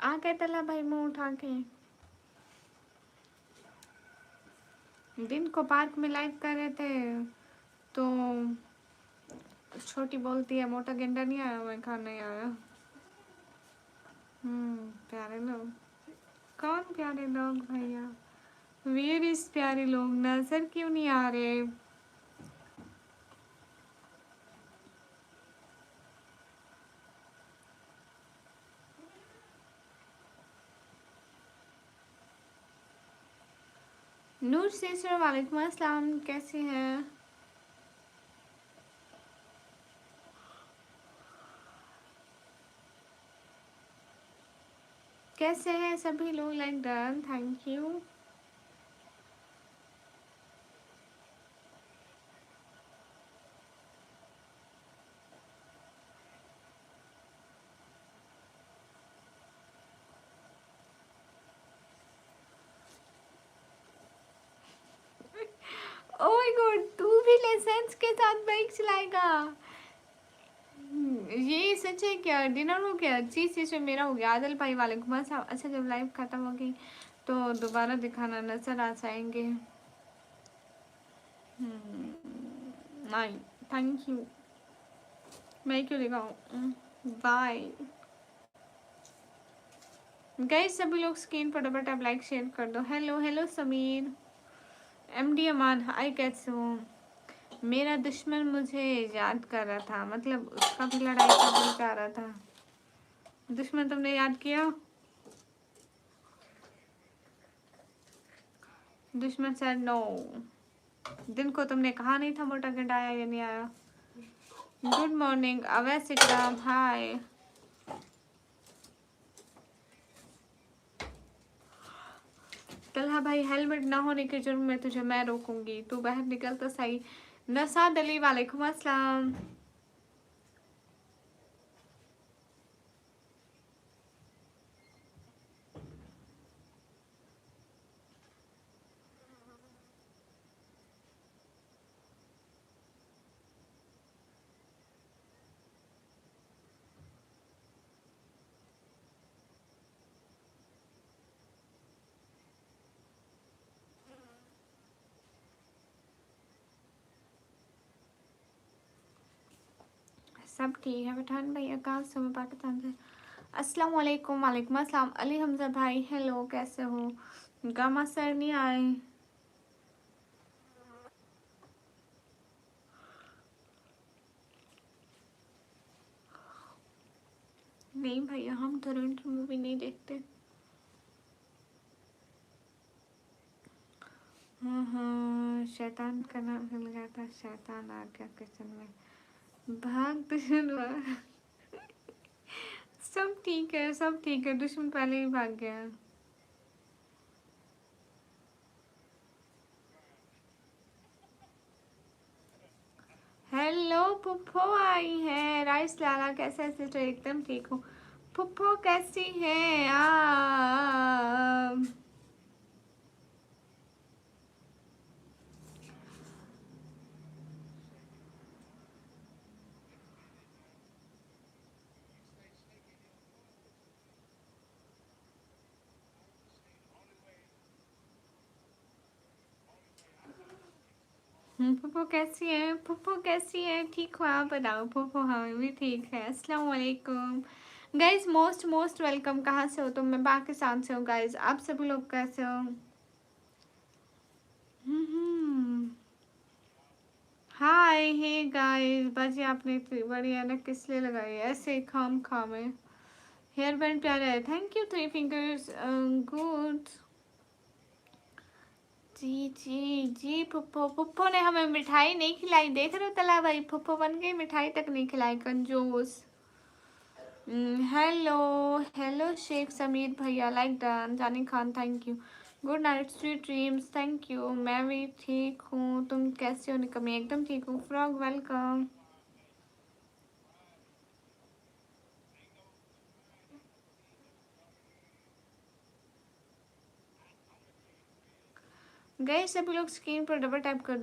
आ गए तला भाई मुंह उठा के। दिन को पार्क में लाइव कर रहे थे तो छोटी बोलती है मोटा गेंडा नहीं आया। मैं कहा नहीं आया। प्यारे लोग। कौन प्यारे लोग भैया? वेयर इज प्यारे लोग? नजर क्यों नहीं आ रहे? नूर सिस्टर वालेकुम अस्सलाम, कैसे हैं? कैसे हैं सभी लोग? Like done, thank you. Oh my God, तू भी लाइसेंस के साथ बाइक चलाएगा? ये सच है क्या? डिनर हो गया? जी सिस्टर मेरा हो गया। आदिल भाई वालेकुम अस्सलाम। अच्छा जब लाइव खत्म हो गई तो दोबारा दिखाना, नजर आ जाएंगे। नहीं, थैंक यू। मैं क्यों दिखाऊं? बाय गाइस, सभी लोग स्क्रीन पर डबल टैप लाइक शेयर कर दो। Hello hello Sameer. एमडी अमान, हाय कैसे हो? मेरा दुश्मन मुझे याद कर रहा था, मतलब उसका भी लड़ाई का दिल चाह रहा था। दुश्मन तुमने याद किया? दुश्मन सर नो। दिन को तुमने कहा नहीं था मोटा गेंडा आया या नहीं आया? गुड मॉर्निंग अवैस इकराम, हाय। तलहा भाई, हेलमेट ना होने के जुर्म में तुझे मैं रोकूंगी, तू बाहर निकल तो सही। नसाद अली वालेकुम अस्सलाम। सब ठीक है पठान भैया, कहाँ से? मैं पाकिस्तान से। अस्सलाम वालेकुम। वालेकुम अस्सलाम। अली हमजा भाई हेलो, कैसे हो? गामा सर नहीं आए? नहीं भैया, हम टोरंटो मूवी नहीं देखते। शैतान का नाम मिल गया था, शैतान आ गया किचन में। भाग दुश्मन। सब ठीक है, सब ठीक है, दुश्मन पहले ही भाग गया। हेलो पुप्पो आई है। राइस लाला कैसे है सिस्टर? एकदम ठीक हूँ। पुप्पो कैसी है आप? पुप्पो कैसी है? पुप्पो कैसी है? ठीक हो आप बताओ? पुप्पो हाँ भी ठीक है। अस्सलाम वालेकुम गाइज, मोस्ट मोस्ट वेलकम। कहाँ से हो तुम? मैं पाकिस्तान से हूँ गाइज। आप सभी लोग कैसे हो? हाय हे गाइस, बाजी आपने इतनी बड़ी ऐनक किस लिए लगाई? ऐसे खाम खाम है। हेयर बैंड प्यारा है, thank you. Three fingers good. जी जी जी। पुप्पो पुप्पो ने हमें मिठाई नहीं खिलाई, देख रहे हो तला भाई? पुप्पो बन गई, मिठाई तक नहीं खिलाई, कंजूस। हेलो हेलो शेख समीर भैया, लाइक डन। जानी Khan thank you. Good night sweet dreams, thank you. मैं भी ठीक हूँ, तुम कैसे हो? निकमी एकदम ठीक हूँ। Frog welcome. गए सभी लोग स्क्रीन पर डबल टैप कर।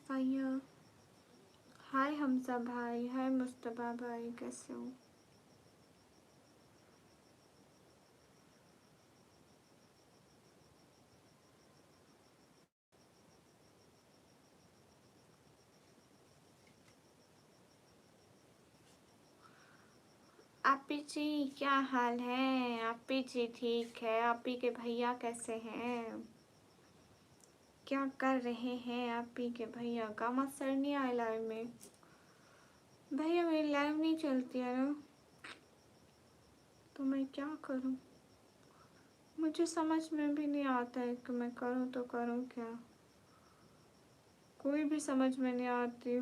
भैया हाय हमजा भाई, हाय मुस्तफा भाई, कैसे हो? आपी जी क्या हाल है? आपी जी ठीक है? आपी के भैया कैसे हैं? क्या कर रहे हैं आपी के भैया? गामा सर नहीं आए लाइव में? भैया मेरी लाइव नहीं चलती है ना, तो मैं क्या करूं? मुझे समझ में भी नहीं आता है कि मैं करूं तो करूं क्या। कोई भी समझ में नहीं आती।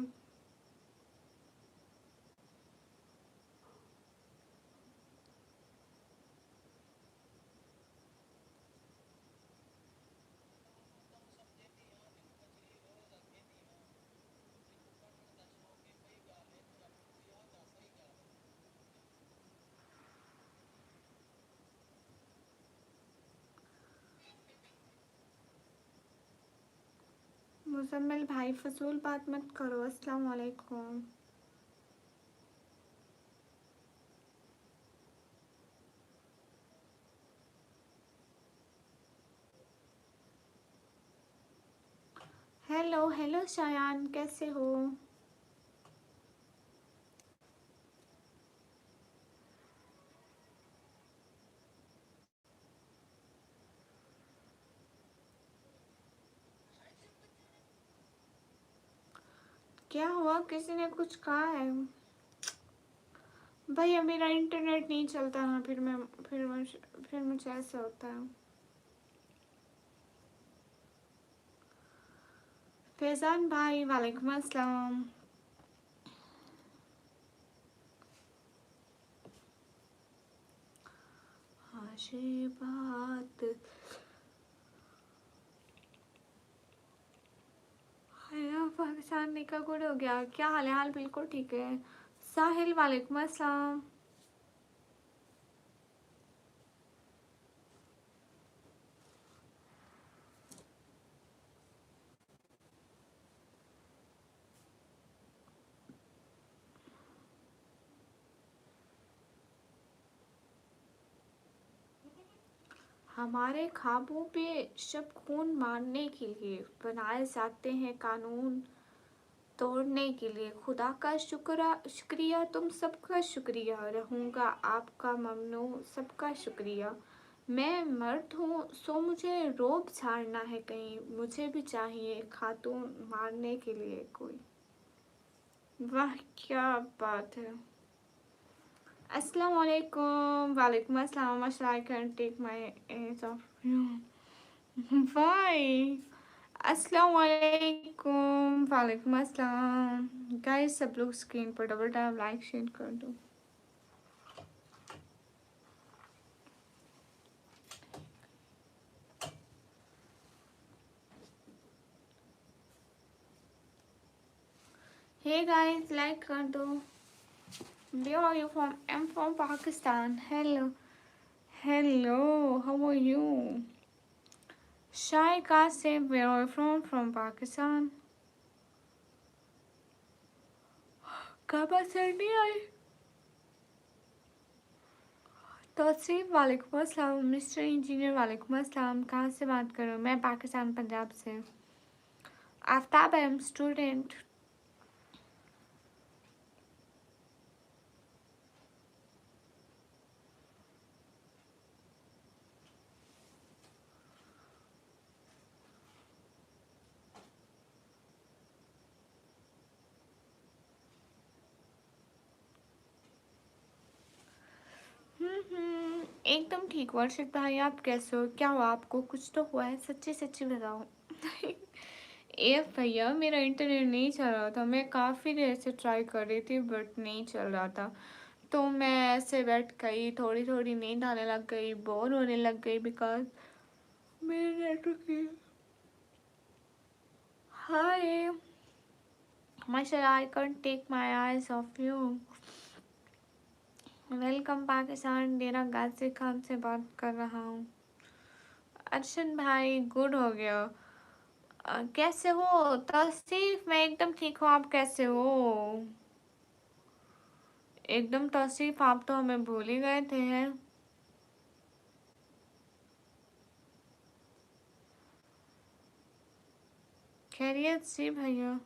मुजम्मिल भाई फजूल बात मत करो। अस्सलाम वालेकुम। हेलो हेलो शायान, कैसे हो? क्या हुआ? किसी ने कुछ कहा है? भैया मेरा इंटरनेट नहीं चलता ना, फिर मुझे ऐसा होता है। फैजान भाई वालेकुम अस्सलाम। हाँ ये बात है। पाकिस्तान निका गुड हो गया। क्या हाल है? हाल बिल्कुल ठीक है। साहिल वालेकुम अस्सलाम। हमारे ख्वाबों पे शब खून मारने के लिए बनाए जाते हैं कानून, तोड़ने के लिए। खुदा का शुक्रिया, तुम सबका शुक्रिया, रहूँगा आपका ममनू, सबका शुक्रिया। मैं मर्द हूँ सो मुझे रोब झाड़ना है कहीं, मुझे भी चाहिए खातून मारने के लिए कोई। वाह क्या बात है। अस्सलाम वालेकुम। वालेकुम अस्सलाम। I can take my age of you. Why. अस्सलाम वालेकुम। वालेकुम अस्सलाम। गाइस सब लोग स्क्रीन पर डबल टैप लाइक शेयर कर दो। हे गाइस लाइक कर दो। Where are you from? I'm from Pakistan. Hello. Hello. How are you? Shai Kasim, where are you from? From Pakistan. काबा सर नहीं आई? तौसीफ वालेकुम अस्सलाम। मिस्टर इंजीनियर वालेकुम अस्सलाम। कहाँ से बात कर रहे हो? मैं पाकिस्तान पंजाब से। आफ्ताब आई एम स्टूडेंट। एकदम ठीक। वर्षित भाई आप कैसे हो? क्या हुआ आपको? कुछ तो हुआ है, सच्ची सच्ची बताओ। ए भैया मेरा इंटरनेट नहीं चल रहा था, मैं काफ़ी देर से ट्राई कर रही थी बट नहीं चल रहा था। तो मैं ऐसे बैठ गई, थोड़ी थोड़ी नींद आने लग गई, बोर होने लग गई बिकॉज मेरे नेटवर्क की। हाय माशाल्लाह, I can't take my eyes off you. Welcome Pakistan. Dera Ghazi Khan से बात कर रहा हूँ। अर्शन भाई गुड हो गया। कैसे हो तौसीफ? मैं एकदम ठीक हूँ, आप कैसे हो? एकदम तौसीफ, आप तो हमें भूल ही गए थे हैं। खैरियत से भैया?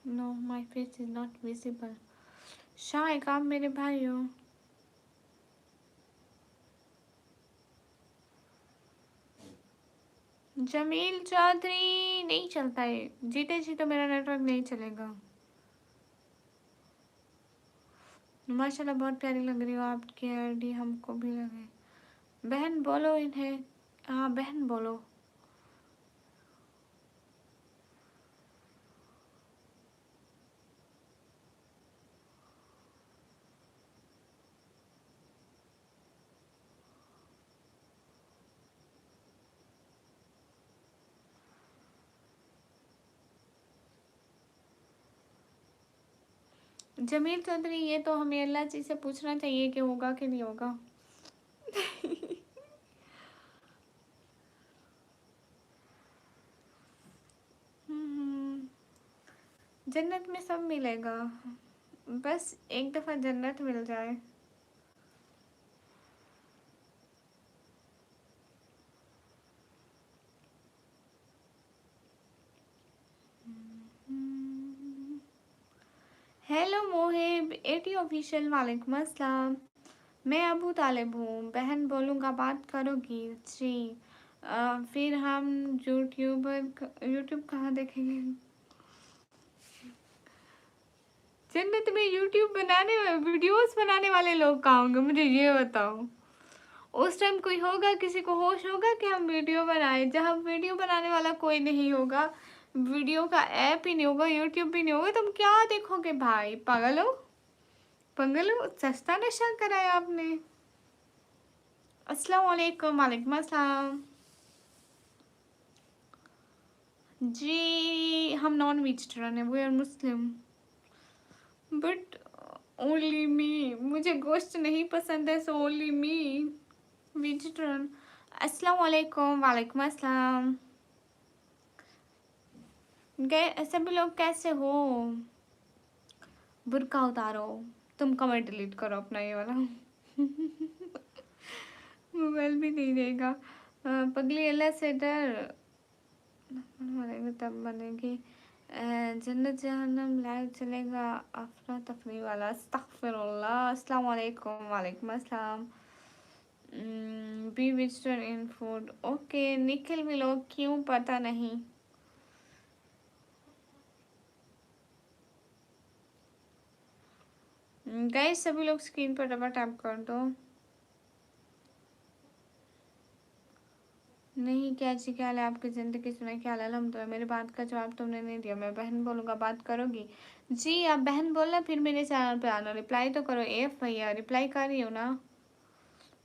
No, my face is not visible. शायद आप मेरे भाई हो। जमील चौधरी नहीं चलता है, जीते जी तो मेरा नेटवर्क नहीं चलेगा। माशाल्लाह बहुत प्यारी लग रही हो, आपकी आईडी हमको भी लगे। बहन बोलो इन्हें। हाँ बहन बोलो। जमील चौधरी, ये तो हमें अल्लाह जी से पूछना चाहिए कि होगा कि नहीं होगा। हम्म, जन्नत में सब मिलेगा, बस एक दफ़ा जन्नत मिल जाए। हेलो मोहिब एटी ऑफिशियल, वालेकुम अस्सलाम। मैं अबू तालिब हूँ, बहन बोलूँगा बात करोगी जी? फिर हम यूट्यूब कहाँ देखेंगे? जन्नत में यूट्यूब बनाने वीडियोस बनाने वाले लोग कहाँ होंगे, मुझे ये बताओ। उस टाइम कोई होगा, किसी को होश होगा कि हम वीडियो बनाए? जहाँ वीडियो बनाने वाला कोई नहीं होगा, वीडियो का ऐप ही नहीं होगा, यूट्यूब भी नहीं होगा, तुम क्या देखोगे भाई? पागल हो? पागल हो? सस्ता नशा कराया आपने। अस्सलाम वालेकुम। वालेकुम अस्सलाम। जी हम नॉन वेजिटेरियन है, we are Muslim, but only me, मुझे गोश्त नहीं पसंद है, सो ओनली मी वेजिटेरियन। अस्सलाम वालेकुम। वालेकुम अस्सलाम। गए सभी लोग, कैसे हो? बुर्का उतारो। तुम कमेंट डिलीट करो अपना ये वाला। मोबाइल भी नहीं देगा। पगली अल्लाह से डर, मरेंगे तब बनेगी। जन्नत जहन्नम लाइव चलेगा, अफरा तफरी वाला। अस्तगफिरुल्लाह। अस्सलाम वालेकुम। वालेकुम अस्सलाम। बी वेजिटेरियन इन फूड, ओके। निखिल भी लोग क्यों, पता नहीं। गाइस सभी लोग स्क्रीन पर डबल टैप कर दो। नहीं, क्या जी क्या हाल है आपकी? ज़िंदगी सुनाई, क्या हाल है? अल्हम्दुलिल्लाह। मेरी बात का जवाब तुमने नहीं दिया। मैं बहन बोलूँगा बात करोगी? जी आप बहन बोलना, फिर मेरे चैनल पे आना, रिप्लाई तो करो। एफ भैया रिप्लाई कर रही हो ना?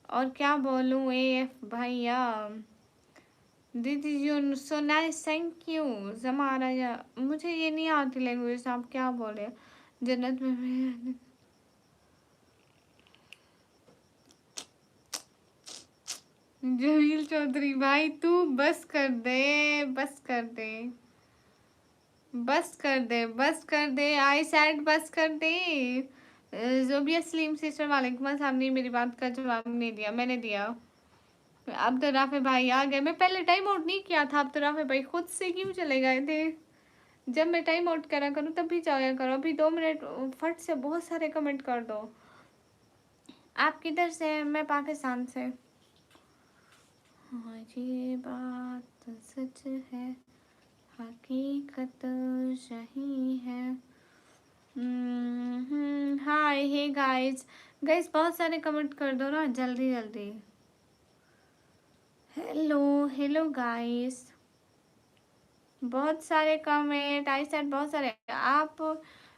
और क्या बोलूँ एफ भैया? दीदी you so nice, thank you. जमारा या मुझे ये नहीं आती लैंग्वेज, आप क्या बोल रहे हो? जन्नत में जमील चौधरी भाई तू बस कर दे, बस कर दे, बस कर दे, बस कर दे। आई सेड बस कर दे। जोबिया सलीम सिस्टर, वालेकुम अस्सलाम ने मेरी बात का जवाब नहीं दिया, मैंने दिया। अब तो राफे भाई आ गए। मैं पहले टाइम आउट नहीं किया था, अब तो राफे भाई खुद से क्यों चले गए थे? जब मैं टाइम आउट करा करूँ तब भी जाया करो। अभी 2 मिनट फट से बहुत सारे कमेंट कर दो। आप किधर से हैं? मैं पाकिस्तान से। हाँ ये बात सच है, हकीकत यही है। हाय हे गाइस, गाइस बहुत सारे कमेंट कर दो ना जल्दी जल्दी। हेलो हेलो गाइस, बहुत सारे कमेंट आई सेड, बहुत सारे। आप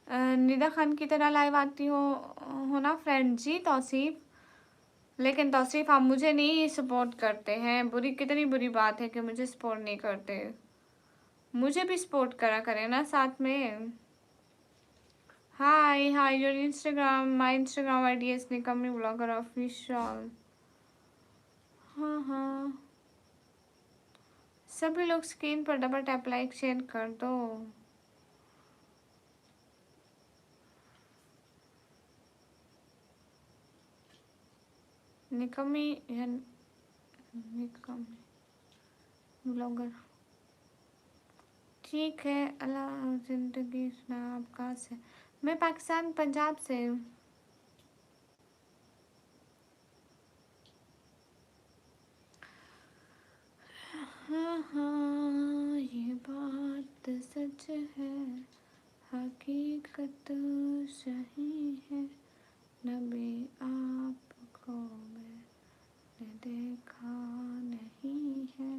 निदा खान की तरह लाइव आती हो ना फ्रेंड जी तौसीफ। लेकिन तौसीफ आप मुझे नहीं सपोर्ट करते हैं, बुरी कितनी बुरी बात है कि मुझे सपोर्ट नहीं करते। मुझे भी सपोर्ट करा करें ना साथ में। Hi hi your Instagram my Instagram ID is Nikammi blogger official. हाँ हाँ, सभी लोग स्क्रीन पर डबल टैप लाइक शेयर कर दो। निकम्मी या निकम्मी ब्लॉगर, ठीक है। अल्लाह जिंदगी सुना। आप कहाँ से? मैं पाकिस्तान पंजाब से हूँ। हाँ हाँ ये बात सच है, हकीकत सही है, नबी आपको मैंने देखा नहीं है।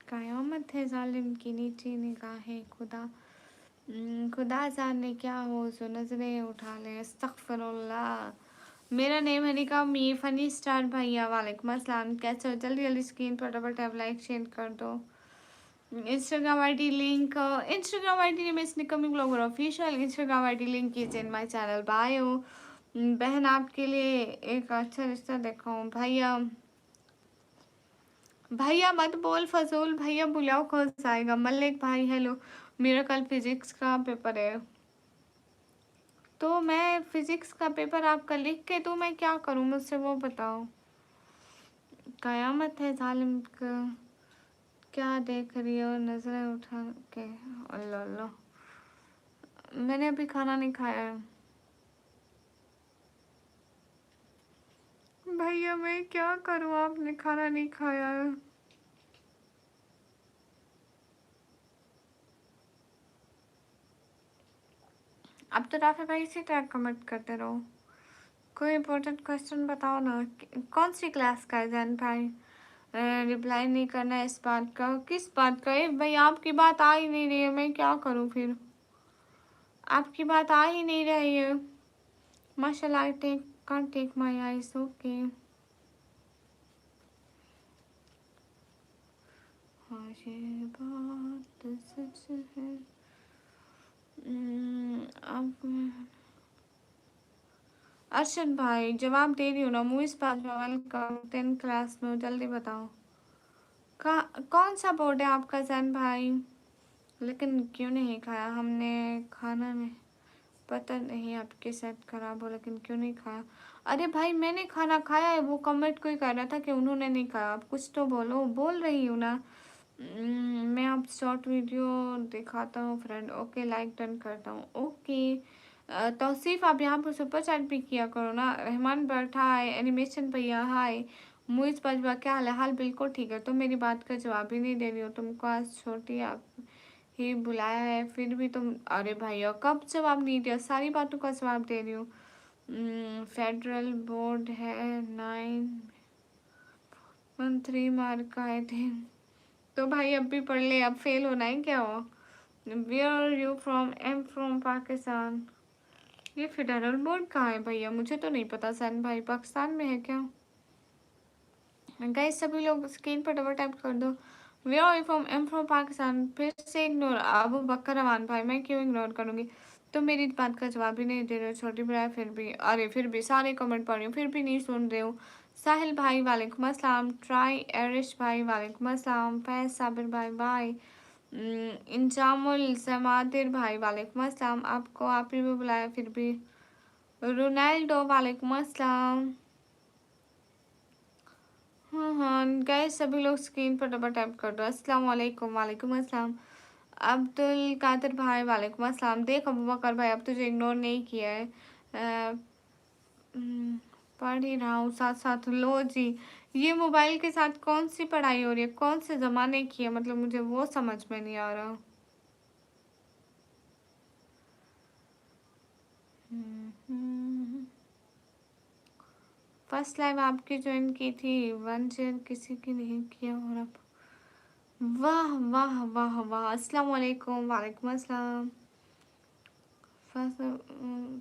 कयामत है जालिम की नीची निगाहें खुदा। खुदा जाने क्या हो सो नजरें उठा ले। अस्तगफिरुल्लाह। मेरा नेम है निकम, ये फनी स्टार भैया वालेकुम अस्सलाम। कैसे हो? जल्दी जल्दी स्क्रीन पर डबल टैप लाइक शेयर कर दो। Instagram ID link, Instagram ID name is Nikammi blogger official. Instagram ID link is in my channel bio. बहन आपके लिए एक अच्छा रिश्ता देखा हूँ। भैया भैया मत बोल फजूल, भैया बुलाओ कौन सा आएगा। मलिक भाई हेलो, मेरा कल फिजिक्स का पेपर है, तो मैं फिजिक्स का पेपर आपका लिख के तो मैं क्या करूँ, मुझसे वो बताओ। कयामत है जालिम का। क्या देख रही हो नजरें उठा के? अल्लाह अल्लाह, मैंने अभी खाना नहीं खाया है। भैया मैं क्या करूँ, आपने खाना नहीं खाया है। अब तो राफे भाई इसी तरह कमेंट करते रहो। कोई इम्पोर्टेंट क्वेश्चन बताओ ना। कौन सी क्लास का है जैन भाई? रिप्लाई नहीं करना है इस बात का। किस बात का है भाई? आपकी बात आ ही नहीं रही है, मैं क्या करूँ फिर? आपकी बात आ ही नहीं रही है। माशाल्लाह I take can't take my eyes okay. हाँ ये बात सच है। अब अर्शद भाई जवाब दे रही हूँ ना। मूवीज पास वेलकम 10 क्लास में हूँ, जल्दी बताओ। का कौन सा बोर्ड है आपका जैन भाई? लेकिन क्यों नहीं खाया हमने खाना में? पता नहीं आपके साथ खराब हो, लेकिन क्यों नहीं खाया? अरे भाई मैंने खाना खाया है, वो कमेंट कोई कर रहा था कि उन्होंने नहीं खाया। आप कुछ तो बोलो। बोल रही हूँ ना। मैं आप शॉर्ट वीडियो दिखाता हूँ फ्रेंड। ओके लाइक डन करता हूँ। ओके तौसीफ आप यहाँ पर सुपर चैट भी किया करो ना। रहमान भट्ट हाय, एनिमेशन भैया हाय, मुइज बजवा क्या हाल है? हाल बिल्कुल ठीक है। तुम मेरी बात का जवाब ही नहीं दे रही हो। तुमको आज छोटी आप ही बुलाया है फिर भी तुम। अरे भैया कब जवाब नहीं दिया, सारी बातों का जवाब दे रही हूँ। फेडरल बोर्ड है 913 मार्क का आए थे। तो भाई अब भी पढ़ ले, अब फेल होना है क्या हो? Where are you from? Am from Pakistan. ये फेडरल बोर्ड कहाँ है भैया? मुझे तो नहीं पता। सैन भाई पाकिस्तान में है क्या? गाइस सभी लोग स्क्रीन पर डबल टैप कर दो। Where are you from? Am from Pakistan. फिर से इग्नोर। अबू बकर रमान भाई मैं क्यों इग्नोर करूँगी? तो मेरी बात का जवाब ही नहीं दे रहे हो। छोटी बड़ा फिर भी, अरे फिर भी सारे कमेंट पढ़ रही हूँ फिर भी नहीं सुन रहे हो। साहिल भाई वालेकुम अस्सलाम। ट्राई एरिश भाई वालेकुम अस्सलाम। फैज साबिर भाई बाय। इंजामुल जमादिर भाई वालेकुम अस्सलाम। आपको आप ही भी बुलाया फिर भी। रोनाल्डो वालेकुम अस्सलाम। हाँ हाँ गए सभी लोग स्क्रीन पर डबल टैप कर दो। अस्सलाम वालेकुम। वालेकुम अस्सलाम। अब्दुल कादिर भाई वालेकुम अस्सलाम। देख अबू बकर भाई अब तुझे इग्नोर नहीं किया है। पढ़ ही रहा हूँ साथ साथ। लो जी, ये मोबाइल के साथ कौन सी पढ़ाई हो रही है? कौन से ज़माने की है? मतलब मुझे वो समझ में नहीं आ रहा। फर्स्ट लाइव आपकी ज्वाइन की थी, वन शेयर किसी की नहीं किया। और अब वाह वाह वाह वाह, अस्सलाम वालेकुम। वालेकुम अस्सलाम।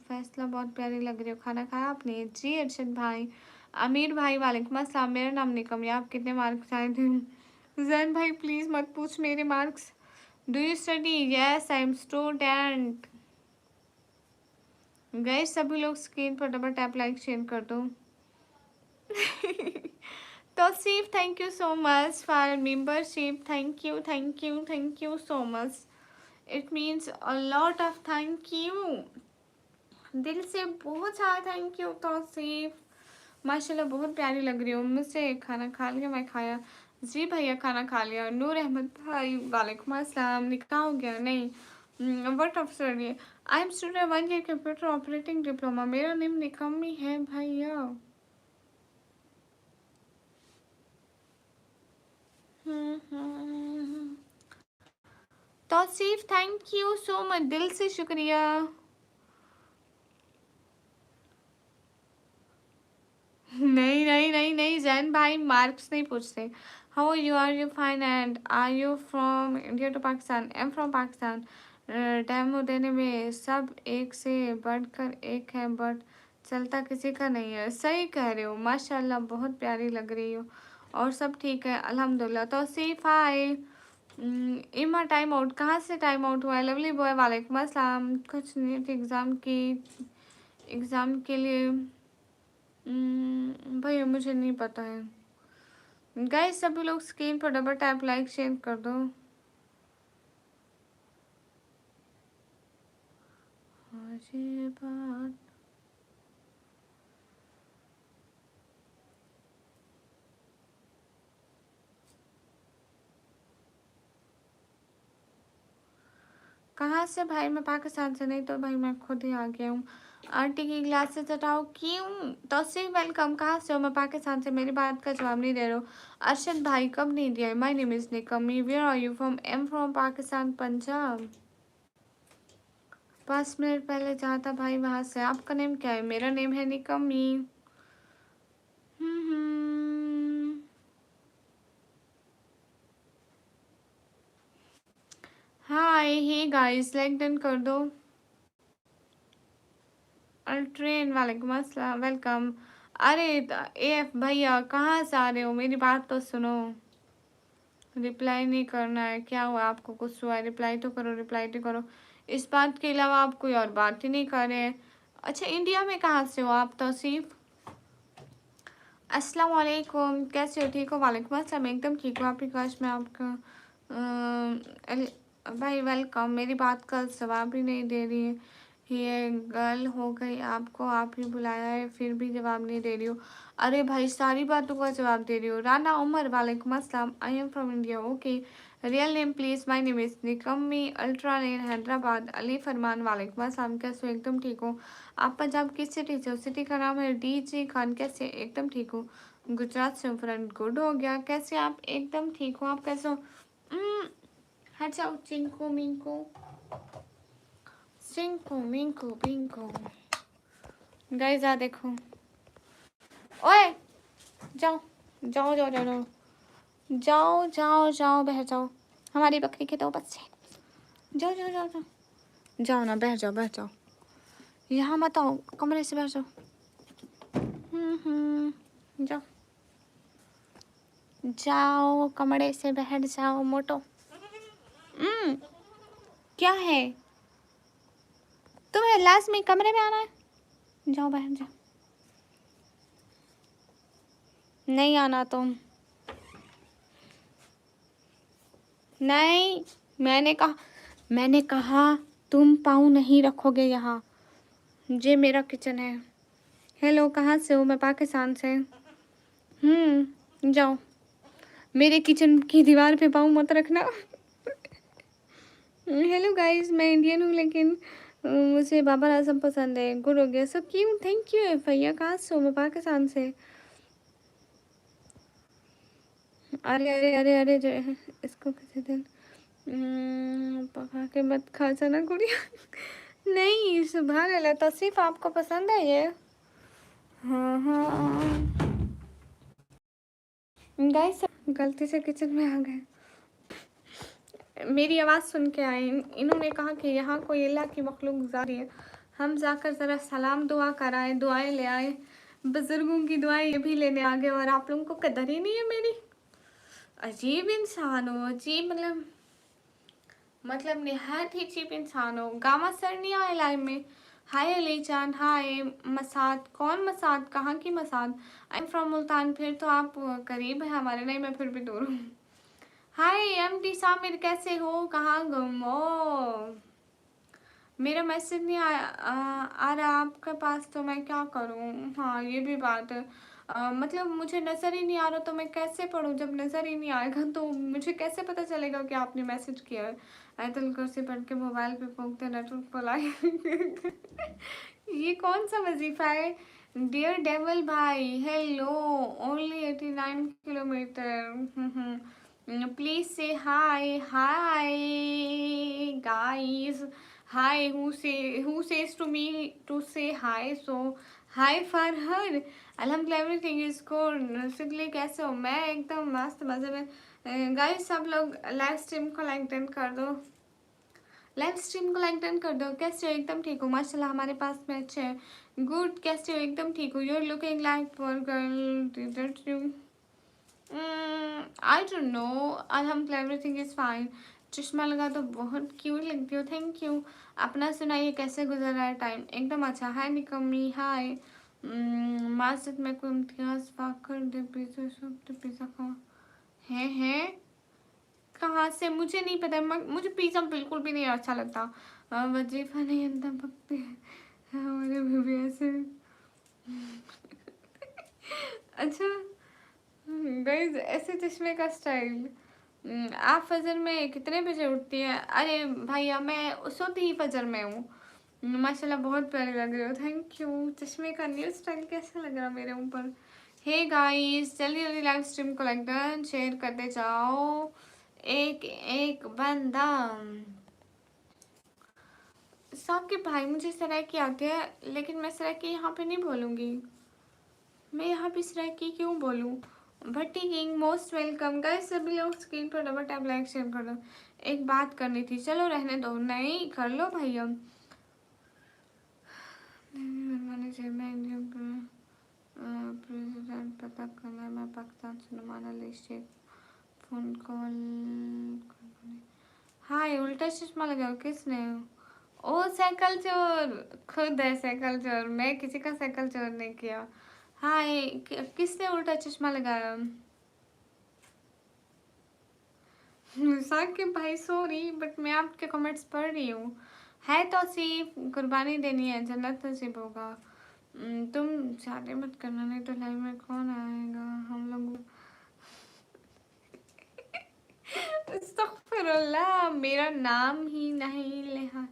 फैसला बहुत प्यारी लग रही हो, खाना खाया आपने? जी अरशद भाई। आमिर भाई वालेकुम अस्सलाम। मेरा नाम निकम है, आप कितने मार्क्स आए थे? जैन भाई प्लीज़ मत पूछ मेरे marks. Do you study? Yes I am student. गए सभी लोग स्क्रीन पर डबल टैप लाइक शेयर कर दो। Tauseef thank you so much for membership. Thank you thank you so much. It means a lot of thank you. दिल से बहुत सारा थैंक यू तौसीफ। माशाल्लाह बहुत प्यारी लग रही हो। मुझसे खाना खा लिया? मैं खाया। जी भैया खाना खा लिया। नूर अहमद भाई वालेकुम अस्सलाम। निकाह हो गया? नहीं। What of study? I am student 1 year computer operating diploma. मेरा नेम निकम्मी है भैया। Tauseef thank you so much, दिल से शुक्रिया। नहीं नहीं नहीं नहीं जैन भाई मार्क्स नहीं पूछते। How you are you fine and are you from India to Pakistan? Am from Pakistan. Demo देने में सब एक से बढ़कर एक है बट चलता किसी का नहीं है। सही कह रहे हो, माशाल्लाह बहुत प्यारी लग रही हो। और सब ठीक है अल्हम्दुलिल्लाह। तो सिर्फ आए इमा टाइम आउट कहाँ से टाइम आउट हुआ है? लवली बॉय वालेकुम अस्सलाम। कुछ नीट एग्ज़ाम के लिए भैया मुझे नहीं पता है। गाइस सभी लोग स्क्रीन पर डबल टैप लाइक शेयर कर दो। आज ये बात कहाँ से भाई? मैं पाकिस्तान से। नहीं तो भाई मैं खुद ही आ गया हूँ। आंटी की ग्लासेस हटाओ। क्यों? तो से वेलकम। कहाँ से हो? मैं पाकिस्तान से। मेरी बात का जवाब नहीं दे रहे हो। अरशद भाई कब नहीं दिया? My name is Nikammi. Where are you from? Am from Pakistan Punjab. 5 minute पहले जहाँ था भाई वहाँ से। आपका नेम क्या है? मेरा नेम है निकमी। हम्म। हाय हे गाइस लाइक डन कर दो। अल्ट्रेन वालेकुम अस्सलाम वेलकम। अरे एफ भैया कहाँ से आ रहे हो? मेरी बात तो सुनो। रिप्लाई नहीं करना है? क्या हुआ आपको? कुछ हुआ है? रिप्लाई तो करो, रिप्लाई तो करो। इस बात के अलावा आप कोई और बात ही नहीं कर रहे हैं। अच्छा इंडिया में कहाँ से हो आप तौसीफ? अस्सलाम वालेकुम, कैसे हो? ठीक हो? वालेकुम अस्सलाम, एकदम ठीक हूँ। आपकी काश में आपका भाई वेलकम। मेरी बात का जवाब ही नहीं दे रही है। ये गर्ल हो गई आपको, आप ही बुलाया है फिर भी जवाब नहीं दे रही हो। अरे भाई सारी बातों का जवाब दे रही हो। राना उमर वालेकुम अस्सलाम। आई am from India. Okay real name please? My name is निकम्मी अल्ट्रा लेन हैदराबाद। अली फरमान वालेकुम अस्सलाम, कैसे हो? एकदम ठीक हो। आप पंजाब किस सिटी से हो? सिटी का नाम है डीजी खान। कैसे? एकदम ठीक हो। गुजरात से फ्रेंड गुड हो गया। कैसे आप? एकदम ठीक हो। आप कैसे हो? हट जाओ चिंको मिंको चिंको मिंको पिंको। गाइस आ देखो। ओए जाओ जाओ जाओ जाओ जाओ जाओ जाओ जाओ बह जाओ। हमारी बकरी के दो बच्चे। जाओ जाओ जाओ जाओ जाओ ना, बह जाओ बह जाओ। यहाँ मत आओ, कमरे से बह जाओ। जाओ जाओ कमरे से बैठ जाओ मोटो। क्या है? तुम्हें लास्ट में कमरे में आना है? जाओ बैठ जाओ। नहीं आना तुम। नहीं मैंने कहा तुम पाँव नहीं रखोगे यहाँ। ये मेरा किचन है। हेलो कहाँ से हो? मैं पाकिस्तान से। जाओ मेरे किचन की दीवार पे पाँव मत रखना। हेलो गाइस मैं इंडियन हूँ लेकिन मुझे बाबर आजम पसंद है। गुड हो गया सब। क्यों? थैंक यू भैया। कहाँ से हो? मैं पाकिस्तान से। अरे अरे अरे अरे जो इसको किसी दिन पका के मत खा जाना गुड़िया। नहीं सुबह अल्लाह, तौसीफ आपको पसंद है ये? हाँ हाँ गाइस गलती से किचन में आ गए। मेरी आवाज़ सुन के आए। इन्होंने कहा कि यहाँ कोई अल्लाह की मखलूक जा रही है, हम जाकर ज़रा सलाम दुआ कराए, दुआएं ले आए, बुज़ुर्गों की दुआएं ये भी लेने आ गए और आप लोगों को कदर ही नहीं है मेरी। अजीब इंसान हो, अजीब मतलब निहायत ही चीप इंसान हो। गामा सर नहीं आए लाइव में। हाय अली जान, हाय मसाद। कौन मसाद, कहाँ की मसाद? I am from Multan. फिर तो आप करीब है हमारे, नहीं मैं फिर भी दूर हूँ। हाय एमडी सामिर, कैसे हो, कहाँ गुम हो? मेरा मैसेज नहीं आ रहा आपके पास, तो मैं क्या करूँ? हाँ ये भी बात है। मतलब मुझे नज़र ही नहीं आ रहा तो मैं कैसे पढूँ? जब नज़र ही नहीं आएगा तो मुझे कैसे पता चलेगा कि आपने मैसेज किया है? आयतुल कुर्सी पढ़ के मोबाइल पे फूंकते नेटवर्क पर लाए। ये कौन सा वजीफा है? डियर डेवल भाई हेलो, ओनली 89 किलोमीटर। प्लीज से hi, hi guys, hi, who says to me to say hi? So hi for her. alhamdulillah everything is good. Sidli कैसे हो? मैं एकदम मस्त मजे में। गाइस सब लोग लाइव स्ट्रीम को लाइक डन कर दो, लाइव स्ट्रीम को लाइक डन कर दो। कैसे हो? एकदम ठीक हो माशाल्लाह, हमारे पास में अच्छे है। गुड, कैसे हो? एकदम ठीक हो। You're looking like poor girl, didn't you? I don't know, अल्हम्दुलिल्लाह एवरीथिंग इज फाइन। चश्मा लगा तो बहुत क्यूट लगती हो, थैंक यू। अपना सुनाइए, कैसे गुजर रहा है टाइम? एकदम अच्छा। हाय निकम्मी, हाय। माजिद में कोई इम्तियाज फाकर दे पिज़्ज़ा, सब तो पिज़्ज़ा खाओ है कहाँ से? मुझे नहीं पता, मुझे पिज़्ज़ा बिल्कुल भी नहीं अच्छा लगता। वजीफा नहीं अंदर पकते हमारे भी ऐसे। अच्छा गाइस, ऐसे चश्मे का स्टाइल। आप फजर में कितने बजे उठती हैं? अरे भैया मैं सोती ही फजर में हूँ। माशाल्लाह बहुत प्यारे लग रहे हो, थैंक यू। चश्मे का न्यू स्टाइल कैसा लग रहा मेरे ऊपर? हे गाइस, जल्दी जल्दी लाइव स्ट्रीम को लाइक डन शेयर करते जाओ, एक एक बंदा। साकिब भाई मुझे सराइकी आती है, लेकिन मैं सराइकी यहाँ पे नहीं बोलूँगी। मैं यहाँ पे सराइकी क्यों बोलूँ? भट्टी किंग मोस्ट वेलकम। गाइस सभी लोग स्क्रीन पर डबल टैप लाइक शेयर कर दो। एक बात करनी थी, चलो रहने दो। नहीं कर लो भैया। प्रेसिडेंट पता करना है, मैं पाकिस्तान से नुमान अली शेख फोन कॉल। हाँ उल्टा चश्मा लगाओ किसने? ओ साइकिल चोर, खुद है साइकिल चोर, मैं किसी का साइकिल चोर नहीं किया। हाय किसने उल्टा चश्मा लगाया? साकिब भाई सॉरी, बट मैं आपके कमेंट्स पढ़ रही हूँ। है तौसीफ, कुर्बानी देनी है, जन्नत नसीब होगा। तुम शादी मत करना, नहीं तो लाइव में कौन आएगा? हम लोग अस्तगफिरुल्लाह, मेरा नाम ही नहीं लिहा।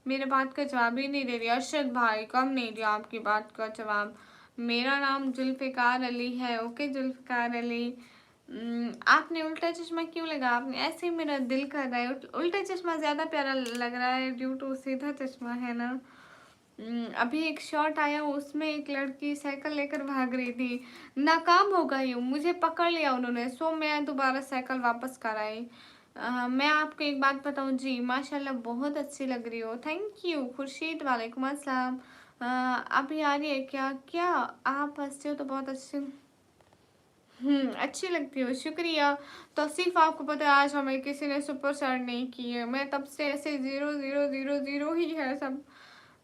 मेरे बात का जवाब ही नहीं दे रही। अरशद भाई कम नहीं दिया आपकी बात का जवाब। मेरा नाम जुल्फ़िकार अली है। ओके जुल्फ़िकार अली। आपने उल्टा चश्मा क्यों लगा? आपने ऐसे ही मेरा दिल कर रहा है। उल्टा चश्मा ज़्यादा प्यारा लग रहा है ड्यू टू सीधा चश्मा है ना। अभी एक शॉट आया, उसमें एक लड़की साइकिल लेकर भाग रही थी, नाकाम हो गई हूँ, मुझे पकड़ लिया उन्होंने। सो मैं दोबारा साइकिल वापस कर आई। मैं आपको एक बात बताऊँ जी, माशाल्लाह बहुत अच्छी लग रही हो, थैंक यू। खुर्शीद वालेकुम अस्सलाम। अभी आ रही है क्या? क्या आप हंसते हो तो बहुत अच्छे, अच्छी लगती हो, शुक्रिया। तौसीफ आपको पता है आज हमें किसी ने सुपर चैट नहीं की है, मैं तब से ऐसे 0 0 0 0 ही है सब।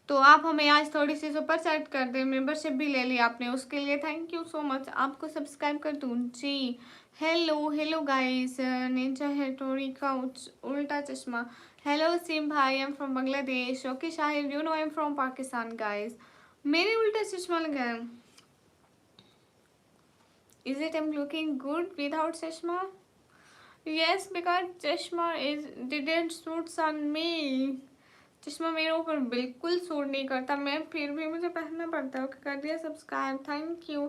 तो आप हमें आज थोड़ी सी सुपर चैट कर दें, मेंबरशिप भी ले ली आपने, उसके लिए थैंक यू सो मच। आपको सब्सक्राइब कर दूँ जी। हेलो हेलो गाइस, निंजा हेटोरी का उल्टा चश्मा। हेलो सिम भाई, आई am from Bangladesh. Okay Shahid, you know I am from Pakistan guys. मेरे उल्टा चश्मा लगा है। Is it I'm looking good without chashma? Yes, because chashma is didn't suits on me. चश्मा मेरे ऊपर बिल्कुल सूट नहीं करता, मैं फिर भी मुझे पहनना पड़ता है। ओके कर दिया सब्सक्राइब, थैंक यू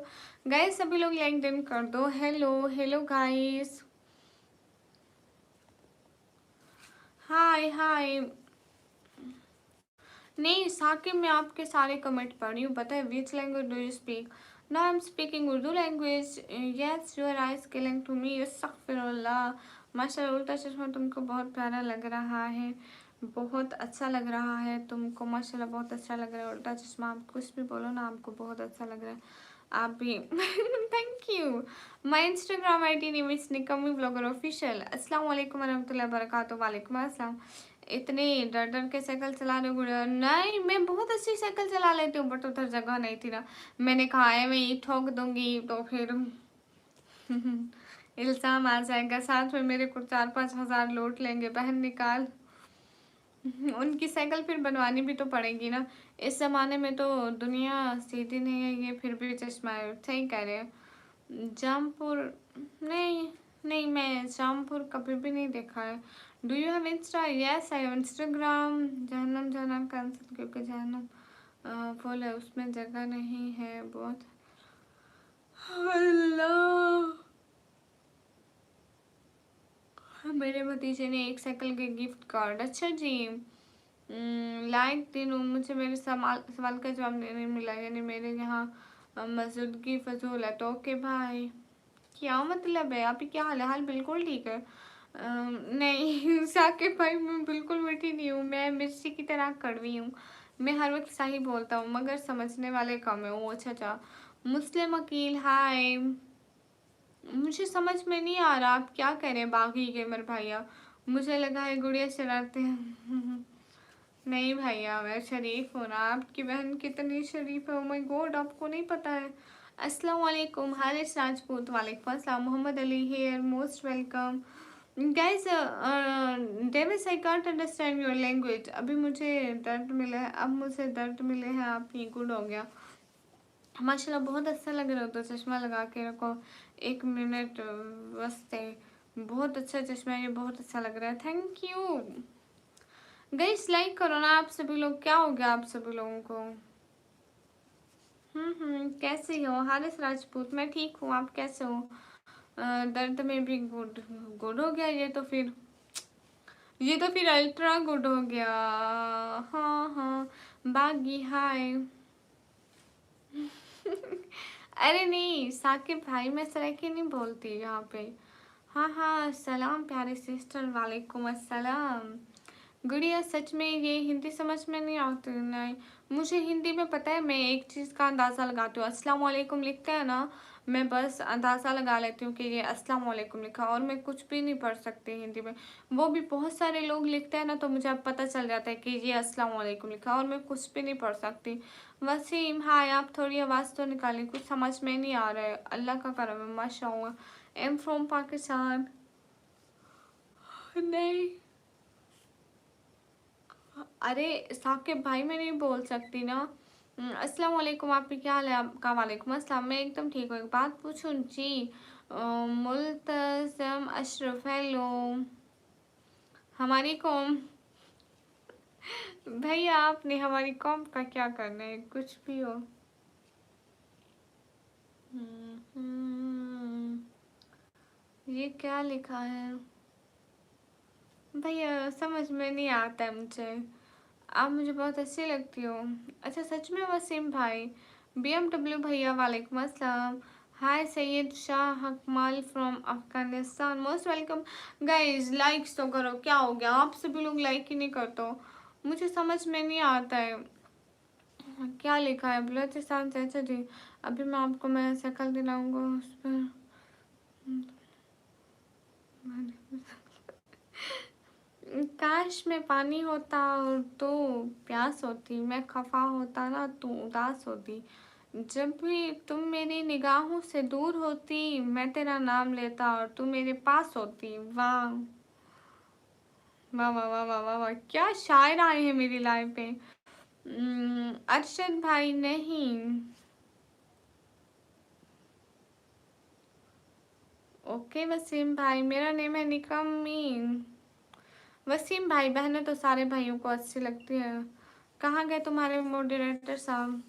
गाइस। सभी लोग लाइक डन कर दो। हेलो हेलो गाइस, हाय हाय। नहीं साकिब, मैं आपके सारे कमेंट पढ़ रही हूँ, पता है। Which language do you speak? Now I am speaking Urdu language. Yes your eyes killing to me, अस्तगफिरुल्लाह। माशाल्लाह उल्टा चश्मा तुमको बहुत प्यारा लग रहा है, बहुत अच्छा लग रहा है तुमको, माशाल्लाह बहुत अच्छा लग रहा है उल्टा चश्मा। आप कुछ भी बोलो ना, आपको बहुत अच्छा लग रहा है। आप भी thank you. My Instagram ID name is Nikammi blogger official. अस्सलाम वालेकुम वरहमतुल्लाहि वबरकातुहू। वालेकुम अस्सलाम। इतने डर डर के साइकिल चला रहे हो गुड़िया? नहीं, मैं बहुत अच्छी साइकिल चला लेती हूँ, बट उधर जगह नहीं थी ना। मैंने कहा है मैं ये ठोक दूंगी तो फिर इल्ज़ाम आ जाएगा, साथ में मेरे को 4-5 हज़ार लौट लेंगे, बहन निकाल। उनकी साइकिल फिर बनवानी भी तो पड़ेगी ना। इस ज़माने में तो दुनिया सीधी नहीं है, ये फिर भी चश्मा है। सही कह रहे हो। जामपुर? नहीं, नहीं मैं जामपुर कभी भी नहीं देखा है। Do you have Insta? Yes I have Instagram. जहन्नम जहन्नम कैंसिल, क्योंकि जहन्नम फुल है, उसमें जगह नहीं है बहुत। अल्लाह, मेरे भतीजे ने एक साइकिल के गिफ्ट कार्ड। अच्छा जी। लाइक दिनों मुझे मेरे सवाल सवाल का जवाब नहीं मिला, यानी मेरे यहाँ मौजूदगी फजूल है। तो ओके भाई, क्या मतलब है? आपकी क्या हाल है? हाल बिल्कुल ठीक है। नहीं साकिब भाई, मैं बिल्कुल मीठी नहीं हूँ, मैं मिर्ची की तरह कड़वी हूँ। मैं हर वक्त सही बोलता हूँ, मगर समझने वाले कम है। वो अच्छा अच्छा। मुस्लिम अकील हाय। मुझे समझ में नहीं आ रहा आप क्या कह रहे हैं बागी गेमर भैया। मुझे लगा है गुड़िया चलाते हैं। नहीं भैया, मैं शरीफ हूँ ना। आपकी बहन कितनी शरीफ है, ओ माय गॉड, आपको नहीं पता है। अस्सलाम वालेकुम हारिस राजपूत। वालेकुम अस्सलाम। Mohammad Ali here, most welcome. Guys Davis I can't understand your language. अभी मुझे दर्द मिला है, अब मुझे दर्द मिले हैं, आप ये गुड हो गया। माशाल्लाह बहुत अच्छा लग रहा हो, तो चश्मा लगा के रखो। 1 मिनट वास्ते बहुत अच्छा चश्मा है ये, बहुत अच्छा लग रहा है। थैंक यू गाइस, लाइक करो ना आप सभी लोग। क्या हो गया आप सभी लोगों को? कैसे हो हारिस राजपूत? मैं ठीक हूँ, आप कैसे हो? दर्द में भी गुड गुड हो गया ये तो फिर, ये तो फिर अल्ट्रा गुड हो गया। हाँ हाँ। बागी हाय। अरे नहीं साकिब भाई, मैं सराइकी नहीं बोलती यहाँ पे। हाँ हाँ, सलाम प्यारे सिस्टर, वालेकुम अस्सलाम। गुड़िया सच में ये हिंदी समझ में नहीं आती। नहीं, मुझे हिंदी में पता है, मैं एक चीज़ का अंदाज़ा लगाती हूँ। अस्सलाम वालेकुम लिखते हैं ना, मैं बस अंदाज़ा लगा लेती हूँ कि ये अस्सलाम वालेकुम लिखा, और मैं कुछ भी नहीं पढ़ सकती हिंदी में। वो भी बहुत सारे लोग लिखते हैं ना, तो मुझे अब पता चल जाता है कि ये अस्सलाम वालेकुम लिखा, और मैं कुछ भी नहीं पढ़ सकती। वसीम हाय, आप थोड़ी आवाज़ तो निकालें, कुछ समझ में नहीं आ रहा है। अल्लाह का करम है माशाअल्लाह। M from Pakistan. नहीं, अरे साकिब भाई मैं नहीं बोल सकती ना। अस्सलाम वालेकुम, आपकी क्या हाल है? आपका? वालेकुम अस्सलाम, मैं एकदम ठीक हूँ। एक बात पूछूं जी? मुल्तज़म अशरफ हेलो। हमारी कौम? भैया आपने हमारी कौम का क्या करना है, कुछ भी हो। ये क्या लिखा है भैया? समझ में नहीं आता है मुझे। आप मुझे बहुत अच्छी लगती हो। अच्छा सच में वसीम भाई? BMW भैया वालेकुम अस्सलाम। Hi Syed Shah Haqmal from Afghanistan, most welcome. Guys likes तो करो, क्या हो गया आप सभी लोग लाइक ही नहीं करते हो? मुझे समझ में नहीं आता है क्या लिखा है। बलोचिस्तान से? अच्छा जी, अभी मैं आपको मैं शक्ल दिलाऊंगा उस पर। काश में पानी होता और तो प्यास होती, मैं खफा होता ना तू उदास होती। जब भी तुम मेरी निगाहों से दूर होती, मैं तेरा नाम लेता और तू मेरे पास होती। वाह वाह वाह वाह वाह वाह वाह, क्या शायर आए हैं मेरी लाइफ पे। अरशद भाई नहीं। ओके वसीम भाई, मेरा नेम है निकमीन। वसीम भाई, बहनें तो सारे भाइयों को अच्छी लगती है। कहाँ गए तुम्हारे मॉडरेटर साहब?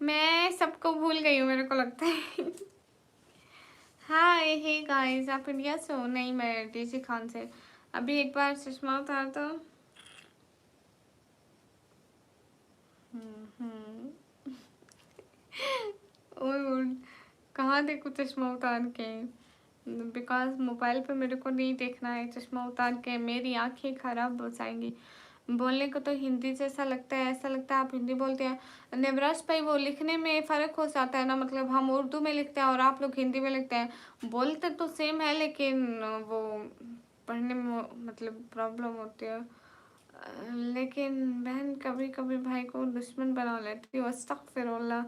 मैं सबको भूल गई हूँ मेरे को लगता है। हाय हे गाइस, आप इंडिया से हो? नहीं, मैं डीसी खान से। अभी एक बार चश्मा उतार तो। ओए कहाँ देखो चश्मा उतार के। बिकॉज़ मोबाइल पे मेरे को नहीं देखना है, चश्मा उतार के मेरी आँखें खराब हो जाएँगी। बोलने को तो हिंदी जैसा लगता है, ऐसा लगता है आप हिंदी बोलते हैं। नेवराज भाई वो लिखने में फ़र्क हो जाता है ना, मतलब हम उर्दू में लिखते हैं और आप लोग हिंदी में लिखते हैं। बोलते तो सेम है लेकिन वो पढ़ने में मतलब प्रॉब्लम होती है। लेकिन बहन कभी-कभी भाई को दुश्मन बना लेती हूँ, अस्तगफिरुल्लाह।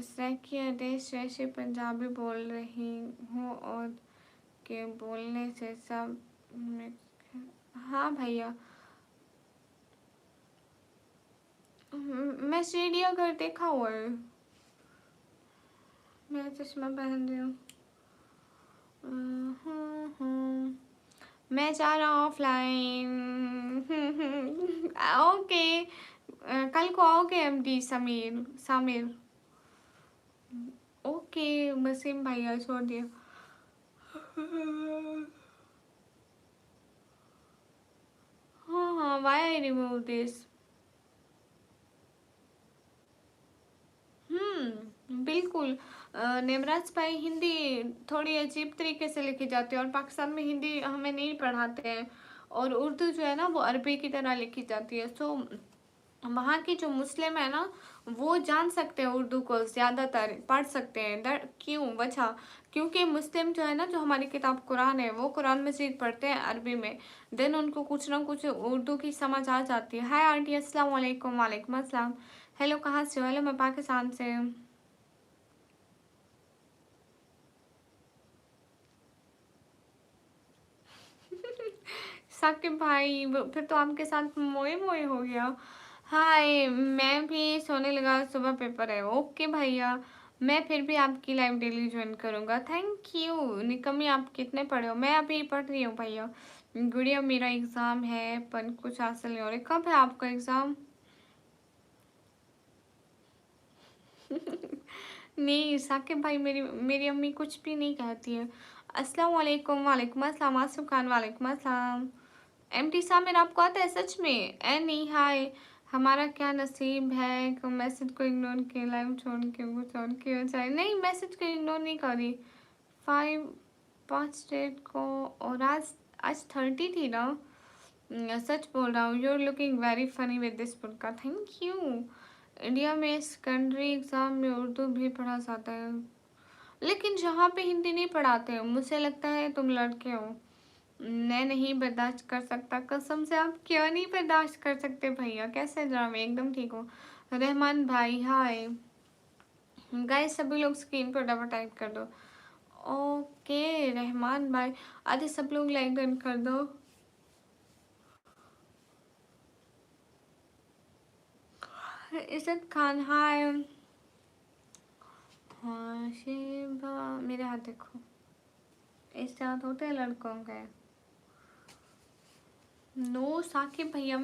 सैकिया देश वैसे पंजाबी बोल रही हूँ और के बोलने से सब में हाँ भैया। मैं चिड़ियाघर देखा हुआ है। मैं चश्मा पहन रही हूँ। मैं जा रहा हूँ ऑफलाइन। ओके। कल को आओगे एमडी समीर सामिर? ओके वसीम भैया छोड़ दिया। हाँ हाँ, वाई आई रिमूव दिस। बिल्कुल। नेमराज भाई हिंदी थोड़ी अजीब तरीके से लिखी जाती है और पाकिस्तान में हिंदी हमें नहीं पढ़ाते हैं और उर्दू जो है ना वो अरबी की तरह लिखी जाती है। सो वहाँ की जो मुस्लिम है ना वो जान सकते हैं उर्दू को, ज़्यादातर पढ़ सकते हैं। क्यों वजह? क्योंकि मुस्लिम जो है ना, जो हमारी किताब कुरान है, वो कुरान मजीद पढ़ते हैं अरबी में। देन उनको कुछ ना कुछ उर्दू की समझ आ जाती है। हाय आंटी, अस्सलाम वालेकुम। वालेकुम अस्सलाम। हेलो, कहाँ से हो? हेलो, मैं पाकिस्तान से हूँ। साकिब भाई फिर तो आपके साथ मोए मोए हो गया। हाय, मैं भी सोने लगा, सुबह पेपर है। ओके भैया, मैं फिर भी आपकी लाइव डेली ज्वाइन करूँगा। Thank you. निकम्मी, आप कितने पढ़े हो? मैं अभी पढ़ रही हूँ भैया। गुड़िया, मेरा एग्ज़ाम है पर कुछ हासिल नहीं हो रहा। कब है आपका एग्ज़ाम? नहीं साकिब भाई, मेरी मेरी अम्मी कुछ भी नहीं कहती है। अस्सलाम वालेकुम। वालेकुम अस्सलाम। आसिफ खान, वालेकुम अस्सलाम। एमटी साहब, मेरा आपको आता है सच में? नहीं, हाय। हमारा क्या नसीब है कि मैसेज को इग्नोर किए, लाइव छोड़ के कुछ और किया जाए। नहीं, मैसेज को इग्नोर नहीं करी। 5 डेट को। और आज आज 30 थी ना। सच बोल रहा हूँ। You are looking very funny with this burqa. Thank you. India में सेकेंडरी एग्जाम में उर्दू भी पढ़ा जाता है, लेकिन जहाँ पे हिंदी नहीं पढ़ाते हैं। मुझे लगता है तुम लड़के हो। मैं नहीं बर्दाश्त कर सकता, कसम से। आप क्यों नहीं बर्दाश्त कर सकते भैया? कैसे ड्रामे? एकदम ठीक हो। रहमान भाई हाय। गाइस सभी लोग स्क्रीन पर डबल टाइप कर दो। ओके रहमान भाई, आधे सब लोग लाइक डन कर दो। इज्जत खान हाय। हाँ शिबा, मेरे हाथ देखो, इससे हाथ होते हैं लड़कों के। नो साकिब भैया,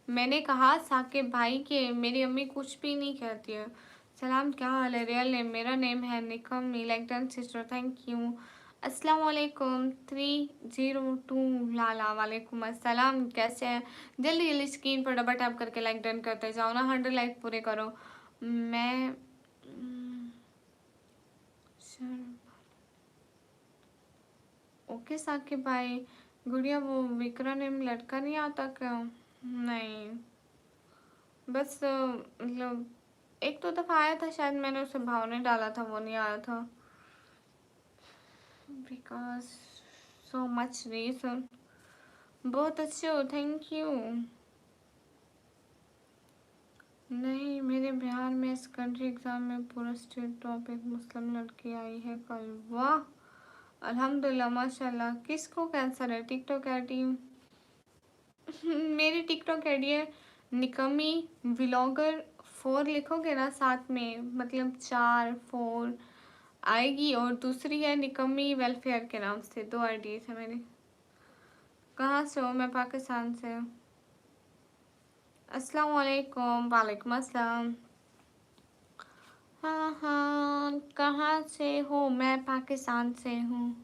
मैंने कहा साकिब भाई के मेरी अम्मी कुछ भी नहीं कहती है। सलाम, क्या हाल है? रियल नेम, मेरा नेम है Nikam, like done sister, thank you. अस्सलाम वालेकुम 302 लाला, वालेकुम अस्सलाम। कैसे हैं? जल्दी जल्दी स्क्रीन पर डबल टैप करके लाइक डन करते जाओ ना, 100 लाइक पूरे करो। मैं ओके साकिब भाई। गुड़िया, वो विक्रा नेम लड़का नहीं आता क्या? नहीं, बस मतलब एक दो दफ़ा आया था शायद, मैंने उसे भाव ने डाला था, वो नहीं आया था। Because so much reason. बहुत अच्छे हो, थैंक यू। नहीं, मेरे बिहार में सेकेंडरी एग्ज़ाम में पूरा स्टेट टॉप एक मुस्लिम लड़की आई है कल। वाह, अल्हम्दुलिल्लाह माशाल्लाह। किसको कैंसर है? टिकटॉक आईडी मेरी टिकटॉक आईडी है निकमी व्लॉगर 4, लिखोगे ना साथ में, मतलब 4 4 आएगी। और दूसरी है निकमी वेलफेयर के नाम से। 2 आईडीज है मेरी। कहाँ से हो? मैं पाकिस्तान से हूँ। अस्सलाम वालेकुम। वालेकुम अस्सलाम। हाँ हाँ, कहाँ से हो? मैं पाकिस्तान से हूँ।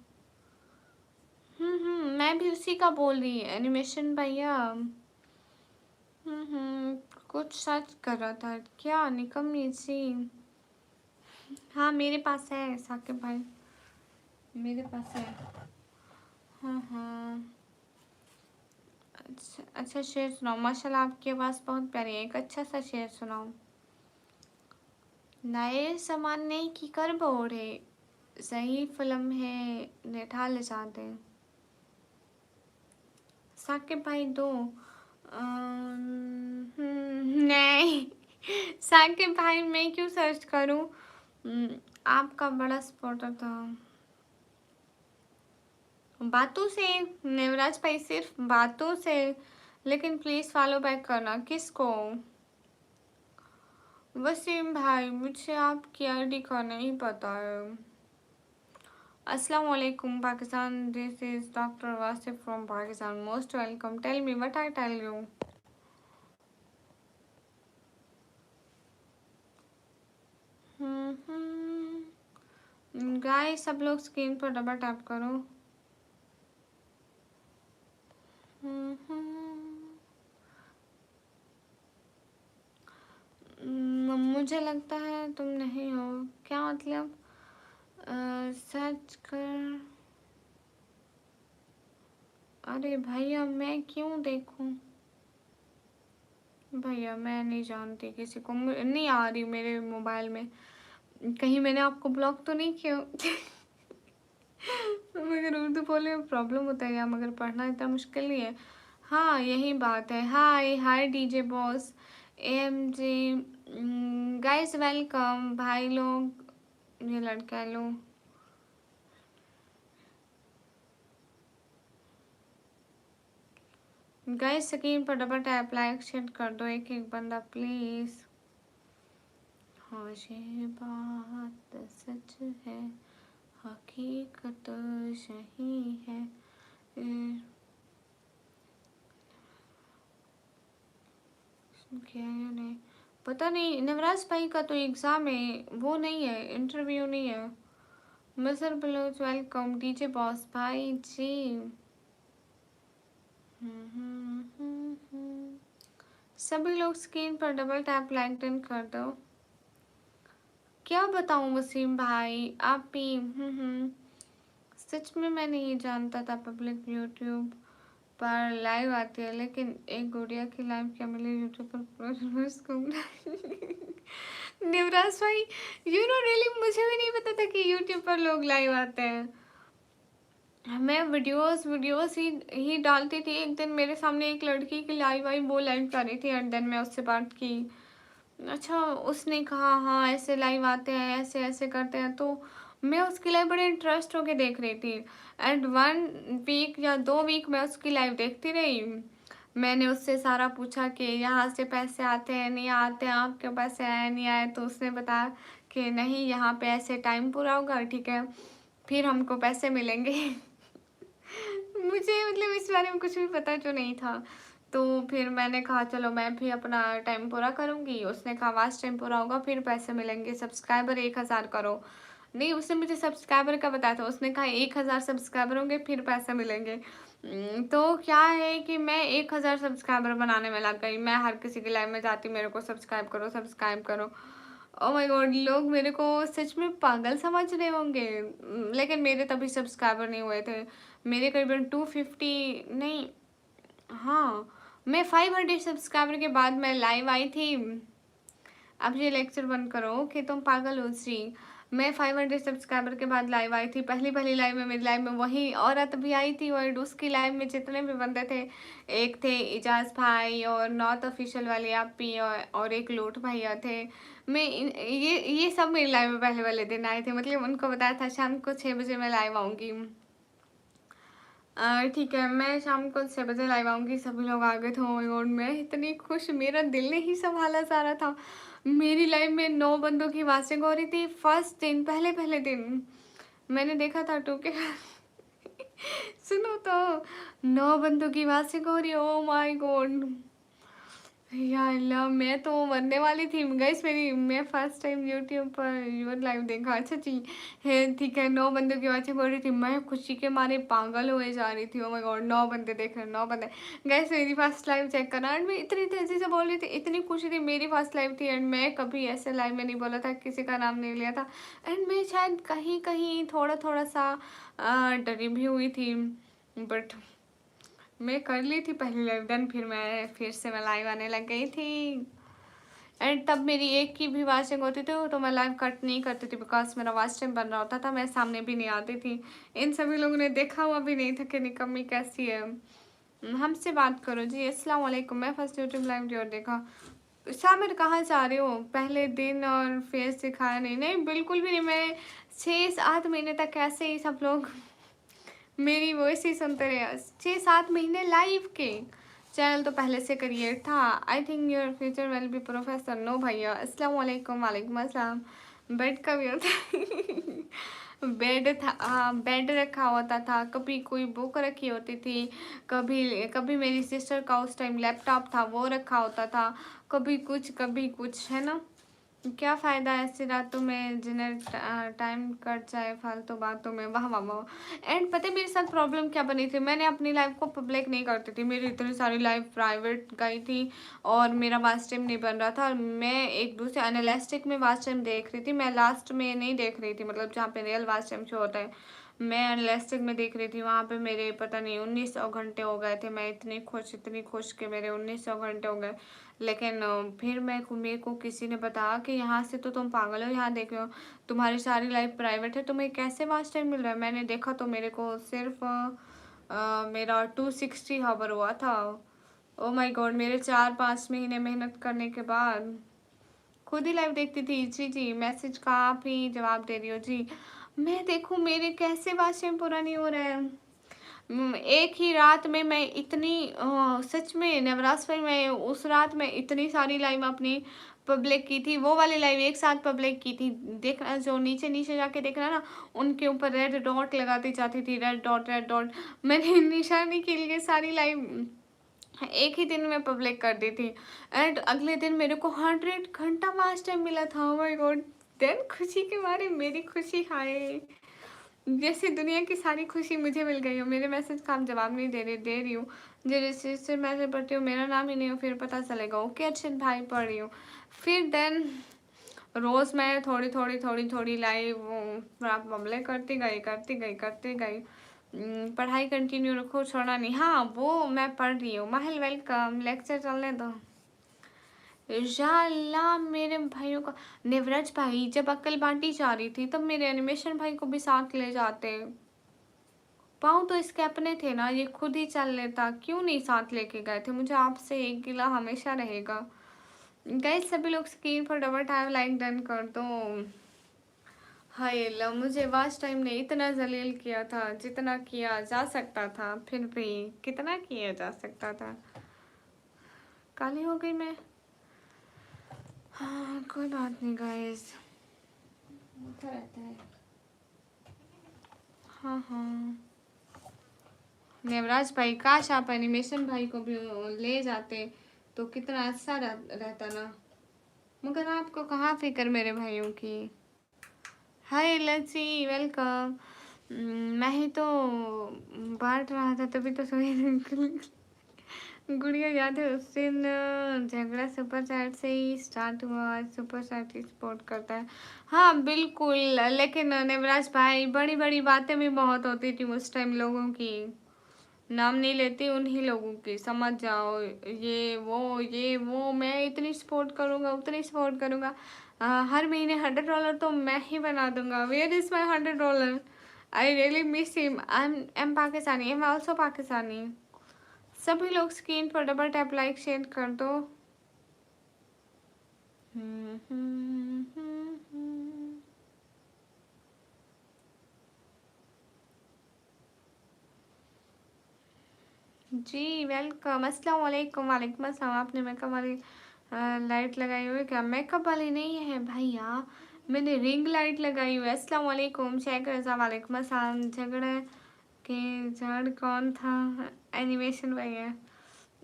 मैं भी उसी का बोल रही, एनिमेशन भैया। कुछ सर्च कर रहा था क्या? निकमी सी। हाँ मेरे पास है साकिब भाई। मेरे पास है। हाँ हाँ। अच्छा अच्छा, शेर सुनाओ। माशाल्लाह आपकी आवाज़ बहुत प्यारी है, एक अच्छा सा शेर सुनाओ। नए ज़माने की कर बोरे, सही फिल्म है निठाल जाते। साकिब भाई दो। नहीं। साकिब भाई मैं क्यों सर्च करूं? आपका बड़ा सपोर्टर था। बातों से। नेवराज भाई सिर्फ बातों से। लेकिन प्लीज फॉलो बैक करना। किसको? वसीम भाई मुझे आपकी आईडी का नहीं पता है। अस्सलाम वालेकुम Pakistan, this is doctor Wasif from Pakistan, most welcome. Tell me what I tell you. Guys सब लोग स्क्रीन पर डबल टैप करो। मुझे लगता है तुम नहीं हो। क्या मतलब? सर्च कर। अरे भैया मैं क्यों देखूं? भैया मैं नहीं जानती किसी को, नहीं आ रही मेरे मोबाइल में। कहीं मैंने आपको ब्लॉक तो नहीं किया? मगर उर्दू बोलने में प्रॉब्लम होता है या मगर पढ़ना इतना मुश्किल नहीं है। हाँ यही बात है। Hi hi DJ boss, AMG, guys welcome भाई लोग, ये लड़का लो। गाइस स्क्रीन पर डबल टैप लाइक शेयर कर दो एक एक बंदा प्लीज। हाँ ये बात सच है, हकीकत सही है। क्या है नहीं पता नहीं। नवराज भाई का तो एग्ज़ाम है, वो नहीं है, इंटरव्यू नहीं है। Mister Baloch welcome DJ boss भाई जी। सभी लोग स्क्रीन पर डबल टैप लाइक डन कर दो। क्या बताऊं वसीम भाई, आप भी सच में मैं नहीं जानता था पब्लिक यूट्यूब पर लाइव आती है, लेकिन एक गुड़िया की लाइव क्या मिले यूट्यूब पर पूरा उसको। निवराज भाई यू नो रियली मुझे भी नहीं पता था कि यूट्यूब पर लोग लाइव आते हैं। मैं वीडियोस वीडियोस ही डालती थी। एक दिन मेरे सामने एक लड़की की लाइव आई, वो लाइव कर रही थी एंड देन मैं उससे बात की। अच्छा उसने कहा हाँ ऐसे लाइव आते हैं, ऐसे ऐसे करते हैं, तो मैं उसकी लाइव बड़े इंटरेस्ट होके देख रही थी। एंड 1 वीक या 2 वीक मैं उसकी लाइव देखती रही। मैंने उससे सारा पूछा कि यहाँ से पैसे आते हैं नहीं आते हैं, आपके पैसे आए नहीं आए, तो उसने बताया कि नहीं यहाँ पे ऐसे टाइम पूरा होगा ठीक है फिर हमको पैसे मिलेंगे। मुझे मतलब इस बारे में कुछ भी पता जो नहीं था। तो फिर मैंने कहा चलो मैं भी अपना टाइम पूरा करूँगी। उसने कहा वास्ट टाइम पूरा होगा फिर पैसे मिलेंगे, सब्सक्राइबर 1000 करो। नहीं उसने मुझे सब्सक्राइबर का बताया था, उसने कहा 1000 सब्सक्राइबर होंगे फिर पैसे मिलेंगे। तो क्या है कि मैं 1000 सब्सक्राइबर बनाने में लग गई। मैं हर किसी की लाइव में जाती, मेरे को सब्सक्राइब करो सब्सक्राइब करो। ओ माय गॉड लोग मेरे को सच में पागल समझ रहे होंगे। लेकिन मेरे तभी सब्सक्राइबर नहीं हुए थे। मेरे करीबन 250 नहीं, हाँ मैं 500 सब्सक्राइबर के बाद मैं लाइव आई थी। अब ये लेक्चर बंद करो कि तुम पागल हो सी। मैं 500 सब्सक्राइबर के बाद लाइव आई थी। पहली पहली लाइव में, मेरी लाइव में वही औरत भी आई थी और उसकी लाइव में जितने भी बंदे थे, एक थे इजाज भाई और नॉर्थ ऑफिशियल वाले आप भी और एक लोट भैया थे। ये सब मेरी लाइव में पहले वाले दिन आए थे। मतलब उनको बताया था शाम को 6 बजे मैं लाइव आऊँगी। ठीक है मैं शाम को 6 बजे लाइव आऊँगी। सभी लोग आ गए थे। ओह माय गॉड मैं इतनी खुश, मेरा दिल नहीं संभाला जा रहा था। मेरी लाइव में 9 बंदों की आवाज़ें हो रही थी। फर्स्ट दिन, पहले पहले दिन मैंने देखा था टू के। सुनो तो 9 बंदों की आवाज़ें हो रही। ओ माय गॉड या अल्लाह! मैं तो मरने वाली थी गाइस। मैं first time YouTube per your live देखा। अच्छा जी, है ठीक है, 9 बंदों की आवाज़ें बोल रही थी। मैं खुशी के मारे पागल हुए जा रही थी। Oh my God! 9 बंदे देख रहे हैं, 9 बंदे। गाइस मेरी फर्स्ट लाइव चेक करना, एंड मैं इतनी तेज़ी से बोल रही थी, इतनी खुशी थी, मेरी फर्स्ट लाइव थी, एंड मैं कभी ऐसे लाइव में नहीं बोला था, किसी का नाम नहीं लिया था, एंड मैं शायद कहीं-कहीं थोड़ा-थोड़ा सा डरी भी हुई थी, बट मैं कर ली थी पहली लाइव डन, फिर से मैं लाइव आने लग गई थी, एंड तब मेरी एक की भी वाचिंग होती थी तो मैं लाइव कट नहीं करती थी, बिकॉज मेरा वॉच टाइम बन रहा होता था, मैं सामने भी नहीं आती थी। इन सभी लोगों ने देखा हुआ भी नहीं था कि निकम्मी कैसी है। हमसे बात करो जी। अस्सलाम वालेकुम। मैं फर्स्ट यूट्यूब लाइव ड्योर देखा। सामिर कहाँ जा रहे हो? पहले दिन और फेस दिखाया नहीं। नहीं बिल्कुल भी नहीं। मैं 6-7 महीने तक ऐसे ही सब लोग मेरी वॉइस ही सुनते रहे। 6-7 महीने लाइव के चैनल तो पहले से क्रिएट था। I think your future will be professor. No भैया। अस्सलाम वालेकुम। वालेकुम अस्सलाम। बेड का भी होता है बेड था, हाँ बेड रखा होता था, कभी कोई बुक रखी होती थी, कभी कभी मेरी सिस्टर का उस टाइम लैपटॉप था वो रखा होता था, कभी कुछ है ना। क्या फ़ायदा ऐसी रातों में जिन्हें टाइम कट जाए फालतू बातों में। वाह वाह वाह। एंड पता है मेरे साथ प्रॉब्लम क्या बनी थी? मैंने अपनी लाइफ को पब्लिक नहीं करती थी, मेरी इतनी सारी लाइफ प्राइवेट गई थी और मेरा वाच टाइम नहीं बन रहा था, और मैं एक दूसरे अनलिस्टिक में वाच टाइम देख रही थी। मैं लास्ट में नहीं देख रही थी, मतलब जहाँ पे रियल वाच टाइम शो होता है, मैं अनलिस्टिक में देख रही थी। वहाँ पे मेरे पता नहीं 1900 घंटे हो गए थे। मैं इतनी खुश कि मेरे 1900 घंटे हो गए। लेकिन फिर मेरे को किसी ने बताया कि यहाँ से तो तुम पागल हो, यहाँ देख रहे हो तुम्हारी सारी लाइफ प्राइवेट है, तुम्हें कैसे वाच टाइम मिल रहा है? मैंने देखा तो मेरे को सिर्फ मेरा 260 हावर हुआ था। Oh my God. मेरे 4-5 महीने मेहनत करने के बाद खुद ही लाइव देखती थी। जी जी, मैसेज का आप ही जवाब दे रही हो जी। मैं देखूँ मेरे कैसे वाच टाइम पूरा नहीं हो रहा है। एक ही रात में मैं इतनी सच में नवराज भाई, मैं उस रात में इतनी सारी लाइव अपनी पब्लिक की थी, वो वाली लाइव एक साथ पब्लिक की थी। देखना, जो नीचे नीचे जाके देखना ना, उनके ऊपर रेड डॉट लगाती जाती थी, रेड डॉट। मैंने निशानी के लिए सारी लाइव एक ही दिन में पब्लिक कर दी थी, एंड अगले दिन मेरे को 100 घंटा वाच टाइम मिला था। Oh my God. देन खुशी के मारे मेरी खुशी हाय, जैसे दुनिया की सारी खुशी मुझे मिल गई हो। मेरे मैसेज का आप जवाब नहीं दे रही हूँ। जिससे मैसेज पढ़ती हूँ मेरा नाम ही नहीं हो, फिर पता चलेगा ओके अच्छे भाई पढ़ रही हूँ। फिर देन रोज़ मैं थोड़ी लाइव पब्लिक करती गई। पढ़ाई कंटिन्यू रखो, छोड़ना नहीं। हाँ वो मैं पढ़ रही हूँ। माहिल वेलकम। लेक्चर चलने दो। इंशाअल्लाह। मेरे भाइयों का नेवराज भाई जब अक्ल बांटी जा रही थी तब मेरे एनिमेशन भाई को भी साथ ले जाते। पाँव तो इसके अपने थे ना, ये खुद ही चल लेता, क्यों नहीं साथ लेके गए थे? मुझे आपसे एक गिला हमेशा रहेगा। गाइस सभी लोग स्क्रीन पर डबल टाइम लाइक डन कर दो। हाय अल्लाह, मुझे वाच टाइम ने इतना जलील किया था जितना किया जा सकता था, फिर भी कितना किया जा सकता था। काली हो गई मैं। हाँ कोई बात नहीं गाइस, होता रहता है। हाँ हाँ नेवराज भाई, काश आप एनिमेशन भाई को भी ले जाते तो कितना अच्छा रहता ना, मगर आपको कहाँ फिक्र मेरे भाइयों की। हाय लची वेलकम। मैं ही तो बांट रहा था तभी तो सुनी गुड़िया याद है उस दिन झगड़ा सुपर चैट से ही स्टार्ट हुआ, सुपर चैट ही सपोर्ट करता है। हाँ बिल्कुल, लेकिन नेवराज भाई बड़ी बड़ी बातें भी बहुत होती थी उस टाइम लोगों की, नाम नहीं लेती उन्हीं लोगों की, समझ जाओ। ये वो मैं इतनी सपोर्ट करूँगा उतनी सपोर्ट करूँगा। हर महीने $100 तो मैं ही बना दूंगा। Where is my $100? I really miss him. I am Pakistani, I am also Pakistani. सभी लोग स्क्रीन पर डबल टैप लाइक शेयर कर दो। जी वेलकम। अस्सलाम वालेकुम। वालेकुम अस्सलाम। आपने मेकअप वाली लाइट लगाई हुई है क्या? मेकअप वाली नहीं है भैया, मैंने रिंग लाइट लगाई हुई है। अस्सलाम वालेकुम। शेख रजा वालेकुम अस्सलाम। झगड़े के जड़ कौन था? एनिमेशन भैया।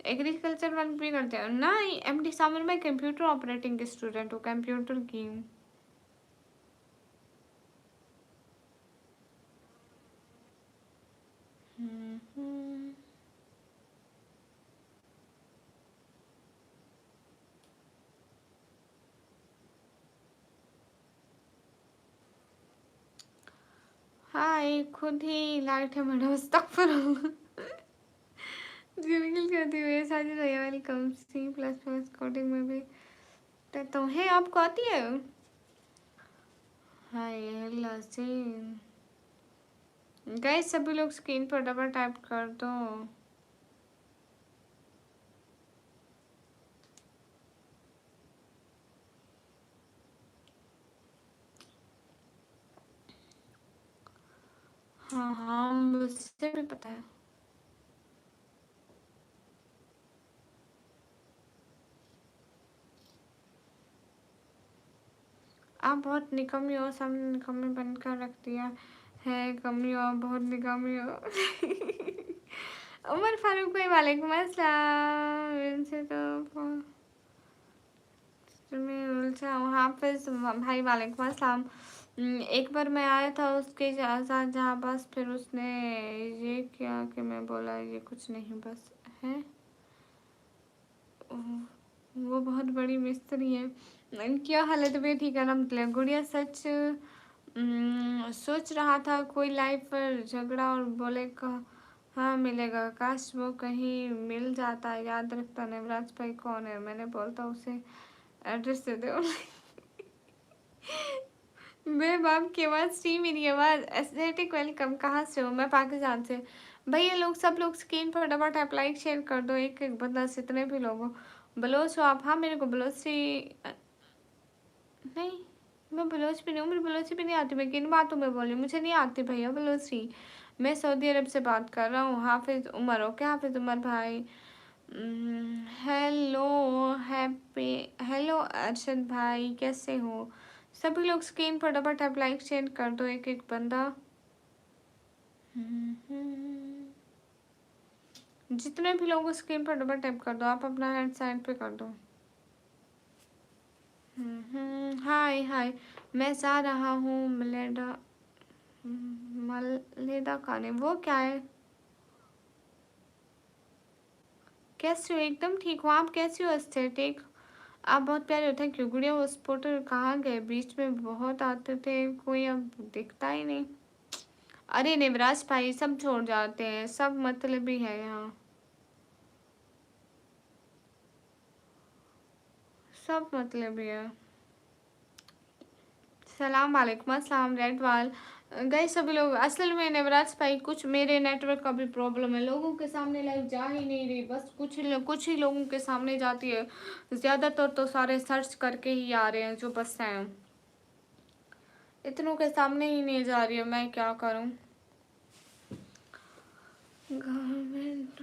एग्रीकल्चर वर्क भी करते हो ना? एमडी सामर में कंप्यूटर ऑपरेटिंग की स्टूडेंट हूँ, कंप्यूटर की। हम्म। हाय, खुद ही लाइट है मैडम, अस्तगफुर। बिल्कुल करती हुई सारी रही, welcome. C plus plus coding में भी तो तुम्हें आपको आती है? हाय अल्लाह से। गाइस सभी लोग स्क्रीन पर डबल टाइप कर दो। हाँ हाँ, मुझसे भी पता है। आप बहुत निकम्मी हो, सामने निकम्मी बनकर रख दिया है। कमी हो, बहुत निकम्मी हो। उमर फारूक भाई वालेकुम अस्सलाम। इनसे तो मैं उलझा हूँ। हाफिज भाई वालेकुम अस्सलाम। एक बार मैं आया था उसके साथ जहाँ, बस फिर उसने ये किया कि मैं बोला ये कुछ नहीं बस है। वो बहुत बड़ी मिस्त्री है। क्या हालत भी ठीक है अलहमदुलिल्लाह। गुड़िया सच सोच रहा था कोई लाइव पर झगड़ा और बोले हाँ मिलेगा, काश वो कहीं मिल जाता। याद रखता नवराज भाई कौन है, मैंने बोलता उसे एड्रेस दे दो। मेरे बाप की आवाज़ सी, मेरी आवाज़ एस्थेटिक। वेलकम, कहाँ से हो? मैं पाकिस्तान से। भैया लोग सब लोग स्क्रीन पर डबल टैप लाइक शेयर कर दो, एक एक बंदा से, इतने भी लोग हो। बलोच हो आप? हाँ, मेरे को बलोची नहीं, मैं बलोच भी नहीं हूँ, मुझे बलोची भी नहीं आती। मैं किन बातों में बोली, मुझे नहीं आती भैया बलोची। मैं सऊदी अरब से बात कर रहा हूँ। हाफिज़ उमर हो क्या? हाफिज़ उमर भाई। हेलो हैप्पी, हेलो अरशद भाई, कैसे हो? सभी लोग स्क्रीन पर डबल टैप लाइक शेयर कर दो, एक एक बंदा। जितने भी लोग स्क्रीन पर डबल टैप कर दो, आप अपना हैंड साइड पे कर दो। हाय हाय, मैं जा रहा हूँ मलेडा। मलेदा खाने। वो क्या है? कैसे हो? एकदम ठीक हो आप? कैसी हो एस्थेटिक? आप बहुत प्यारे हो। Thank you. गुड़िया वो स्पोर्टर कहाँ गए? बीच में बहुत आते थे, कोई अब दिखता ही नहीं। अरे निवराज भाई सब छोड़ जाते हैं, सब मतलबी है यहाँ, सब मतलबी है। सलाम वालेकुम अस्सलाम रेड वाल। गए सभी लोग। असल में नवराज भाई कुछ मेरे नेटवर्क का भी प्रॉब्लम है, लोगों के सामने लाइव जा ही नहीं रही, बस कुछ ही लोगों के सामने जाती है। ज़्यादातर तो सारे सर्च करके ही आ रहे हैं जो बस हैं, इतनों के सामने ही नहीं जा रही है, मैं क्या करूं। गवर्नमेंट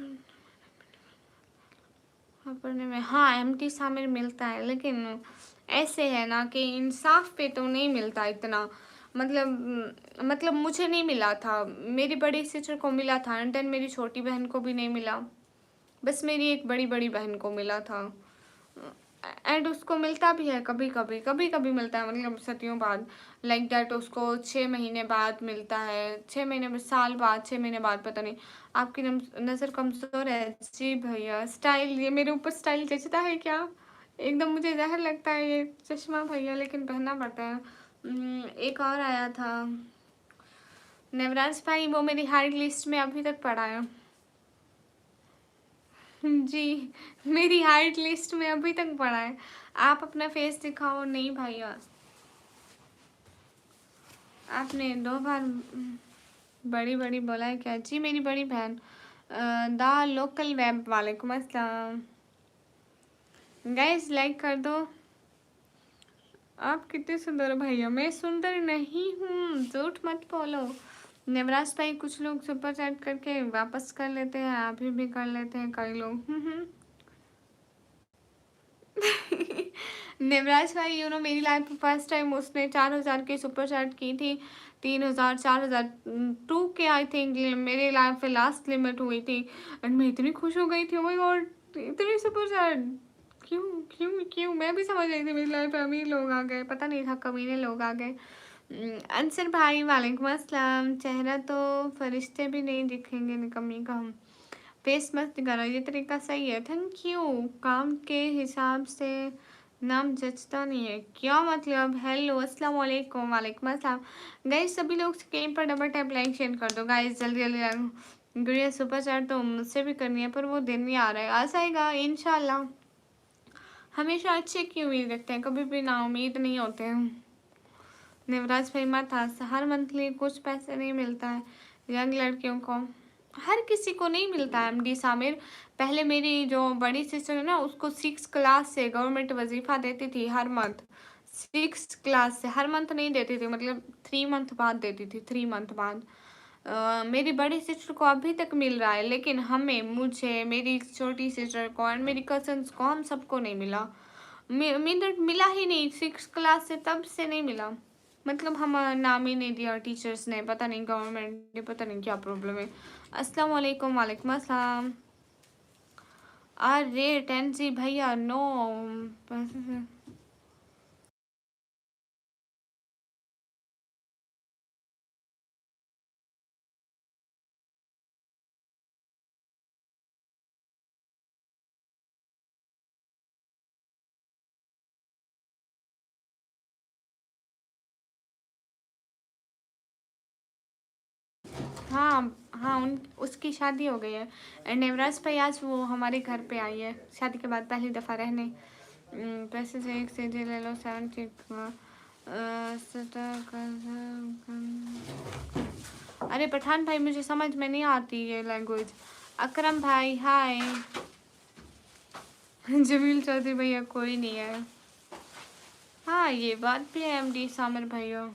पढ़ने में हाँ एमटी शामिल मिलता है, लेकिन ऐसे है ना कि इंसाफ पे तो नहीं मिलता इतना। मतलब मुझे नहीं मिला था, मेरी बड़ी सिस्टर को मिला था, एंड देन मेरी छोटी बहन को भी नहीं मिला, बस मेरी एक बड़ी बड़ी बहन को मिला था। एंड उसको मिलता भी है कभी कभी मिलता है, मतलब सदियों बाद। लाइक दैट उसको 6 महीने बाद मिलता है, 6 महीने में, साल बाद, 6 महीने बाद, पता नहीं। आपकी नज़र कमज़ोर है जी भैया। स्टाइल, ये मेरे ऊपर स्टाइल जचता है क्या? एकदम मुझे जहर लगता है ये चश्मा भैया, लेकिन पहनना पड़ता है। एक और आया था नवराज भाई, वो मेरी हाइट लिस्ट में अभी तक पड़ा है। जी, मेरी हाइट लिस्ट में अभी तक पड़ा है। आप अपना फेस दिखाओ। नहीं भैया, आपने 2 बार बड़ी बड़ी बोला है क्या? जी मेरी बड़ी बहन द लोकल वेब। वालेकुम अस्सलाम। गाइस लाइक कर दो। आप कितने सुंदर हो भैया। मैं सुंदर नहीं हूँ, झूठ मत बोलो। नवराज भाई कुछ लोग सुपर चैट करके वापस कर लेते हैं, अभी भी कर लेते हैं कई लोग। निवराज भाई मेरी लाइफ में फर्स्ट टाइम उसने 4,000 की सुपर चैट की थी। 3,000, 4,000, 2 के आई थिंक मेरे लाइफ में लास्ट लिमिट हुई थी। एंड मैं इतनी खुश हो गई थी, ओ माय गॉड, इतनी सुपर सैड क्यों? क्यों? मैं भी समझ रही थी मेरी लाइफ में अमीर लोग आ गए, पता नहीं था कमीने लोग आ गए। अंसर भाई वालेकुम अस्सलाम। चेहरा तो फरिश्ते भी नहीं दिखेंगे निकम्मी का हम। फेस मत दिखाना, ये तरीका सही है। Thank you. काम के हिसाब से नाम जचता नहीं है क्या मतलब? हेलो अस्सलाम वालेकुम। वालेकुम अस्सलाम। गाइस सभी लोग स्क्रीन पर डबल टैप लाइक शेयर कर दो गाइस, जल्दी जल्दी। गुड़िया सुपर चैट तो मुझसे भी करनी है, पर वो दिन नहीं आ रहा है, आ जाएगा इंशाल्लाह। हमेशा अच्छे की उम्मीद रखते हैं, कभी भी ना उम्मीद नहीं होते हैं। निवराज भाई मत हंस, हर मंथली कुछ पैसे नहीं मिलता है यंग लड़कियों को, हर किसी को नहीं मिलता है। एमडी सामिर, पहले मेरी जो बड़ी सिस्टर है ना, उसको 6 क्लास से गवर्नमेंट वजीफा देती थी हर मंथ। 6 क्लास से हर मंथ नहीं देती थी, मतलब 3 मंथ बाद देती थी, 3 मंथ बाद। मेरी बड़ी सिस्टर को अभी तक मिल रहा है, लेकिन हमें, मुझे, मेरी छोटी सिस्टर को और मेरी कजन्स को, हम सबको नहीं मिला। मिला ही नहीं, 6 क्लास से तब से नहीं मिला। मतलब हम नाम ही नहीं दिया टीचर्स ने, पता नहीं गवर्नमेंट ने, पता नहीं क्या प्रॉब्लम है। अस्सलाम वालेकुम। वालेकुम अस्सलाम। अरे टेंजी भैया नो। हाँ हाँ, उसकी शादी हो गई है। एंड नेवराज भाई आज वो हमारे घर पे आई है शादी के बाद पहली दफ़ा रहने। पैसे से एक से ले लो 70। अरे पठान भाई मुझे समझ में नहीं आती ये लैंग्वेज। अकरम भाई हाय। जमील चौधरी भैया कोई नहीं है। हाँ ये बात भी है एमडी सामिर भैया।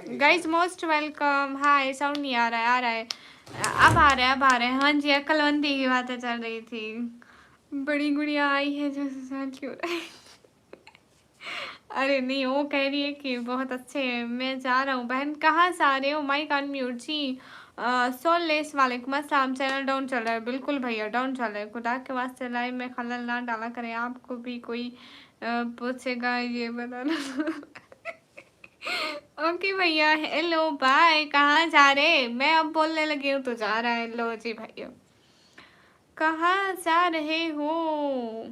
Guys most welcome. Hi, sound नहीं आ रहा है, आ रहा है, अब आ रहा है, अब आ रहा है। हाँ जी, अक्लवंती की बातें चल रही थी। बड़ी गुड़िया आई है जो सुसान क्यों रहा है। अरे नहीं, वो कह रही है कि बहुत अच्छे हैं। मैं जा रहा हूँ बहन। कहाँ से आ रहे हो? माइक अनम्यूट जी। सोललेस वालेकुम अस्सलाम। चैनल डाउन चल रहा है। बिल्कुल भैया डाउन चल रहा है। खुदा के वास्ते लाइव में खलल ना डाला करें। आपको भी कोई पूछेगा ये बताना। ओके भैया, हेलो बाय। कहाँ जा रहे? मैं अब बोलने लगी हूँ तो जा रहा है। लो जी भैया, कहाँ जा रहे हो?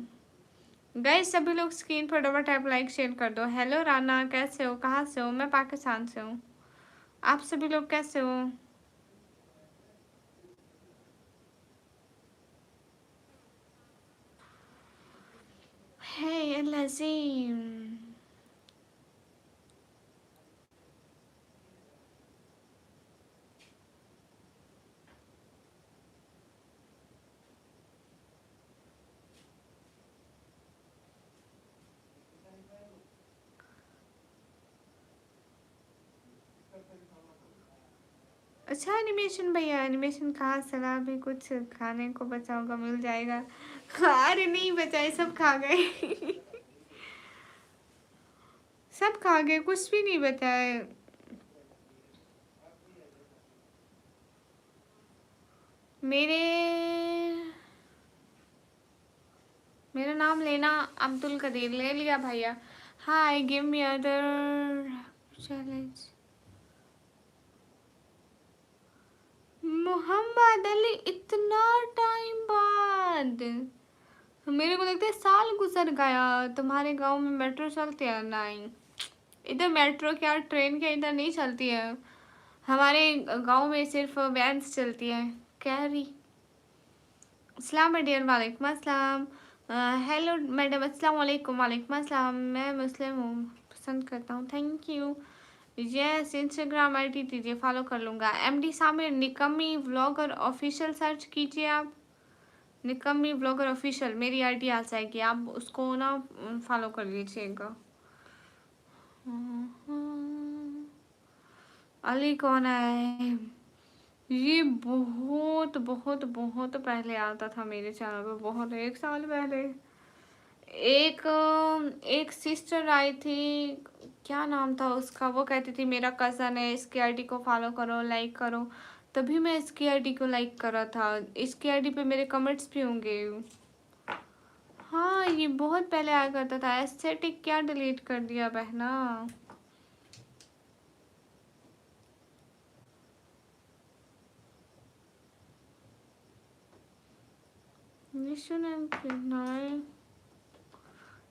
गाइस सभी लोग स्क्रीन पर डबल टैप लाइक शेयर कर दो। हेलो राना, कैसे हो? कहाँ से हो? मैं पाकिस्तान से हूँ। आप सभी लोग कैसे हो? हे लजीम। अच्छा एनिमेशन भैया, एनिमेशन कहाँ? सलाह भी कुछ खाने को बचा होगा, मिल जाएगा। अरे नहीं बचाए, सब खा गए। सब खा गए, कुछ भी नहीं बचा है। मेरे मेरा नाम लेना। अब्दुल कदीर ले लिया भैया। Hi, give me other challenge. Mohammad Ali, इतना टाइम बाद। मेरे को लगता है साल गुजर गया। तुम्हारे गांव में मेट्रो चलती है? नहीं, इधर मेट्रो क्या, ट्रेन क्या इधर नहीं चलती है। हमारे गांव में सिर्फ वैन्स चलती है। कैरी अस्सलाम डियर, वालेकुम अस्सलाम। हेलो मैडम, अस्सलाम वालेकुम। वालेकुम अस्सलाम। मैं मुस्लिम हूँ, पसंद करता हूँ। Thank you. Yes, Instagram ID दीजिए, फॉलो कर लूँगा। एमडी सामिर निकम्मी व्लॉगर ऑफिशियल सर्च कीजिए आप। निकम्मी व्लॉगर ऑफिशियल मेरी आईडी आ जाएगी, आप उसको ना फॉलो कर लीजिएगा। अली कौन है? ये बहुत बहुत बहुत पहले आता था मेरे चैनल पे, बहुत, 1 साल पहले। एक एक सिस्टर आई थी, क्या नाम था उसका, वो कहती थी मेरा कज़न है, इसकी आईडी को फॉलो करो, लाइक करो। तभी मैं इसकी आईडी को लाइक करा था। इसकी आईडी पे मेरे कमेंट्स भी होंगे। हाँ, ये बहुत पहले आया करता था। एस्थेटिक क्या डिलीट कर दिया बहना।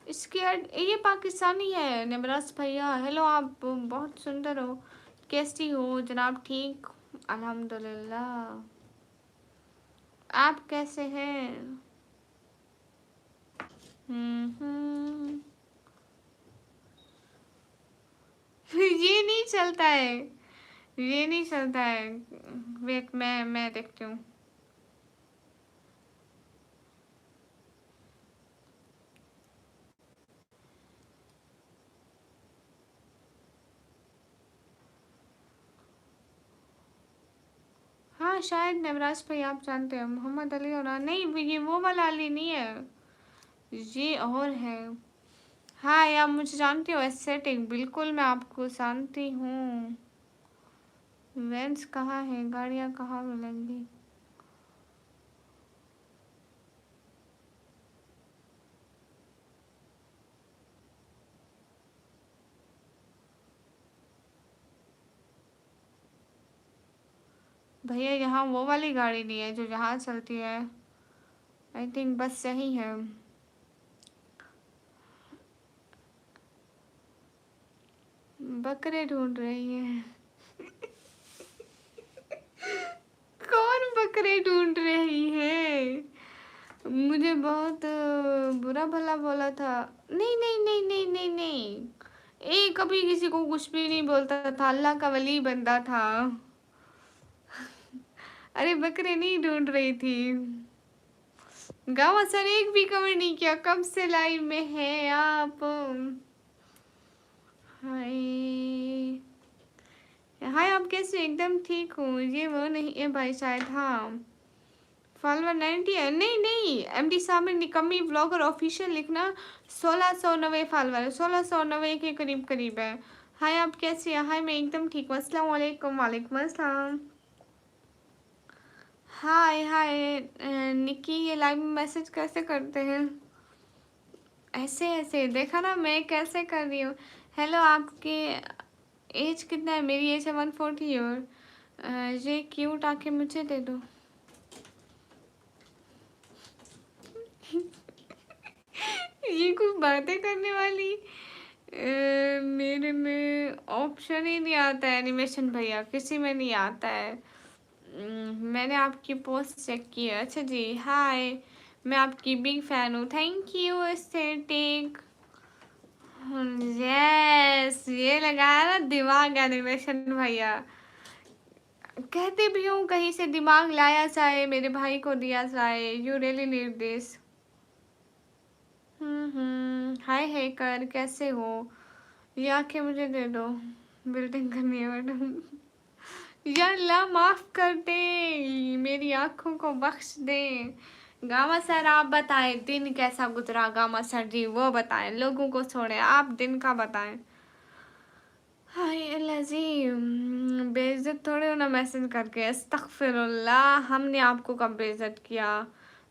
इसकी ये पाकिस्तानी है, निमराज भैया। हेलो, आप बहुत सुंदर हो। कैसी हो जनाब? ठीक, अल्हम्दुलिल्लाह। आप कैसे हैं? हम्म। ये नहीं चलता है, ये नहीं चलता है। वेट, मैं देखती हूँ। हाँ शायद नवराज भाई आप जानते हैं, मोहम्मद अली। और नहीं, ये वो वाला अली नहीं है, ये और है। हाँ, आप मुझे जानती हो? एस्थेटिक, बिल्कुल मैं आपको जानती हूँ। वेंस कहाँ है? गाड़ियाँ कहाँ मिलेंगी? भैया यहाँ वो वाली गाड़ी नहीं है जो यहाँ चलती है। आई थिंक बस सही है। बकरे ढूंढ रही है। कौन बकरे ढूंढ रही है? मुझे बहुत बुरा भला बोला था। नहीं नहीं नहीं नहीं नहीं नहीं, ये कभी किसी को कुछ भी नहीं बोलता था, अल्लाह का वली बंदा था। अरे बकरे नहीं ढूंढ रही थी। गाँव सर एक भी कवर नहीं किया, कब से लाइव में है आप? हाय, गाइस एकदम ठीक हूँ। ये वो नहीं है भाई शायद, हाँ फॉलोवर 90 है। नहीं नहीं एमडी साहब में निकम्मी व्लॉगर ऑफिशियल लिखना। 1690 फॉलोवर, 1690 के करीब करीब है। हाय आप कैसे हैं? हाय मैं एकदम ठीक हूँ। अस्सलाम वालेकुम। वालेकुम अस्सलाम। हाय हाय निकी, ये लाइव में मैसेज कैसे करते हैं? ऐसे ऐसे देखा ना मैं कैसे कर रही हूँ। हेलो, आपके एज कितना है? मेरी एज है 140 और ये क्यूट आके मुझे दे दो। ये कुछ बातें करने वाली। मेरे में ऑप्शन ही नहीं आता है एनिमेशन भैया, किसी में नहीं आता है। मैंने आपकी पोस्ट चेक की है। अच्छा जी, हाय मैं आपकी बिग फैन हूँ। Thank you aesthetic. यस, ये लगाया ना दिमाग एनिमेशन भैया। कहते भी हूँ कहीं से दिमाग लाया जाए, मेरे भाई को दिया जाए। You really need this. Hi hacker, कैसे हो? ये आंखें मुझे दे दो, बिल्डिंग करनी है मैडम। या अल्लाह माफ कर दे, मेरी आंखों को बख्श दे। गामा सर आप बताएं दिन कैसा गुजरा? गामा सर जी वो बताएं, लोगों को छोड़े, आप दिन का बताएं। हाय अल्लाह जी, बेइज्जत थोड़े होना मैसेज करके। अस्तगफिरुल्लाह, हमने आपको कब बेइज्जत किया?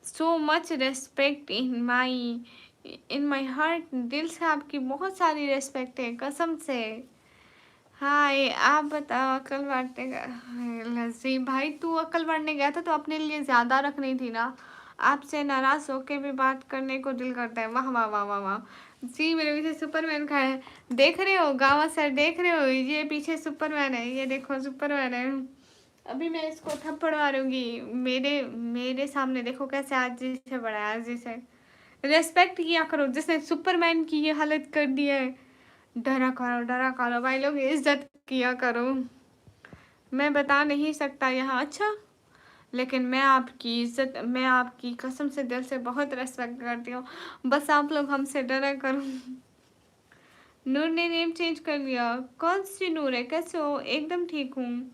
So much respect in my heart. दिल से आपकी बहुत सारी रेस्पेक्ट है, कसम से। हाय आप बताओ, अकल बांटने का? लजी भाई तू अकल बांटने गया था तो अपने लिए ज्यादा रखनी थी ना। आपसे नाराज होके भी बात करने को दिल करता है। वाह वाह वाह वाह वाह। जी मेरे पीछे सुपरमैन खड़ा है, देख रहे हो गावा सर? देख रहे हो, ये पीछे सुपरमैन है, ये देखो सुपरमैन है। अभी मैं इसको थप्पड़ मारूंगी। मेरे मेरे सामने देखो कैसे आजी से बड़ा है, आजी से रेस्पेक्ट किया करो, जिसने सुपरमैन की ये हालत कर दी है। डरा करो भाई लोग, इज्जत किया करो। मैं बता नहीं सकता यहाँ, अच्छा लेकिन मैं आपकी इज्जत, मैं आपकी कसम से दिल से बहुत रेस्पेक्ट करती हूँ। बस आप लोग हमसे डरा करो। नूर ने नेम चेंज कर लिया? कौन सी नूर है? कैसे हो? एकदम ठीक हूँ।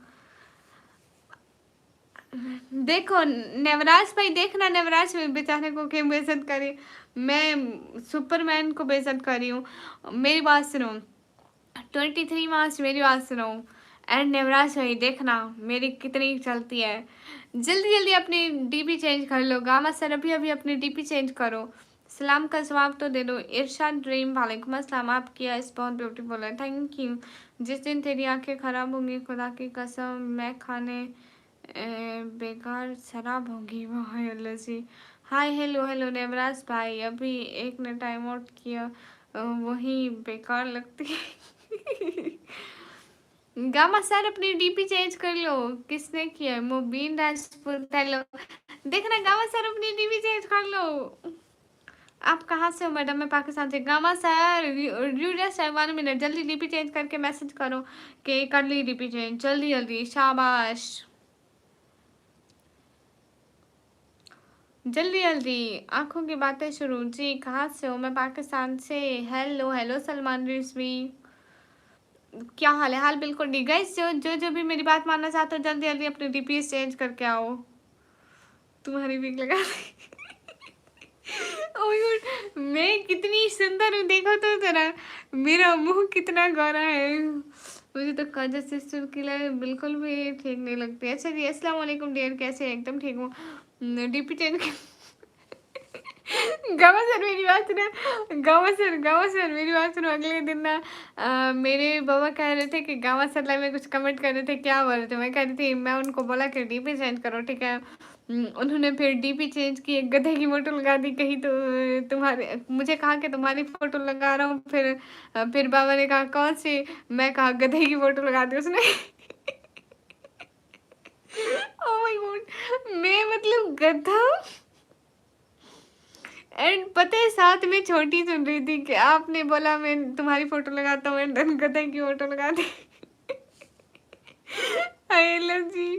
देखो नवराज भाई, देखना नवराज बेचारे को क्यों बेइज्जत करी। मैं सुपरमैन को बेइज्जत करी हूँ। मेरी बात सुनो, 23 मार्च मेरी बात सुनो। एंड नवराज भाई देखना मेरी कितनी चलती है। जल्दी जल्दी अपनी डीपी चेंज कर लो। गामा सर अभी अभी अपनी डीपी चेंज करो। सलाम का जवाब तो दे दो। इरशाद ड्रीम वालेकुम अस्सलाम, आपकी आइस बहुत ब्यूटीफुल है, थैंक यू। जिस दिन तेरी आंखें खराब होंगी खुदा की कसम मैं खाने बेकार शराब होगी। वाह अल्लाह जी। हाय हेलो हेलो नेवराज भाई, अभी एक ने टाइम आउट किया, वही बेकार लगती है। गामा सर अपनी डीपी चेंज कर लो। किसने किया? मुबीन राजपूत। हेलो, देखना गामा सर अपनी डीपी चेंज कर लो। आप कहाँ से हो मैडम? मैं पाकिस्तान से। Gamma sir you just 1 minute, जल्दी डीपी चेंज करके मैसेज करो कि कर ली डीपी चेंज, जल्दी जल्दी, शाबाश जल्दी जल्दी। आंखों की बातें शुरू। जी कहाँ से हो? मैं पाकिस्तान से। हेलो हेलो सलमान रिजवी, क्या हाल है? हाल बिल्कुल नहीं। गाइस जो भी मेरी बात मानना चाहते हो जल्दी जल्दी अपने डीपीएस चेंज करके आओ। तुम्हारी वीक लगा ओह माय गॉड, मैं कितनी सुंदर हूँ देखो तो जरा, मेरा मुंह कितना गोरा है। मुझे तो काजल सिस्टर की लाइफ बिल्कुल भी ठीक नहीं लगती। अच्छा जी, अस्सलाम वालेकुम डियर, कैसे हैं? एकदम ठीक हूँ। डीपी चेंज गावा सर मेरी बात सुनो। गावा सर मेरी बात सुनो। अगले दिन ना मेरे बाबा कह रहे थे कि गावा सर लाइव में कुछ कमेंट कर रहे थे, क्या बोल रहे थे? मैं कह रही थी, मैं उनको बोला कि डीपी चेंज करो, ठीक है। उन्होंने फिर डीपी चेंज की, एक गधे की फोटो लगा दी, कहीं तो तुम्हारे, मुझे कहा कि तुम्हारी फोटो लगा रहा हूँ। फिर बाबा ने कहा कौन सी? मैं कहा गधे की फोटो लगा दी उसने। ओह माय गॉड, मैं मतलब गधा। एंड पता है साथ में छोटी सुन रही थी कि आपने बोला मैं तुम्हारी फोटो लगाता हूँ, एंड गधे की फोटो लगा दी। हाय जी,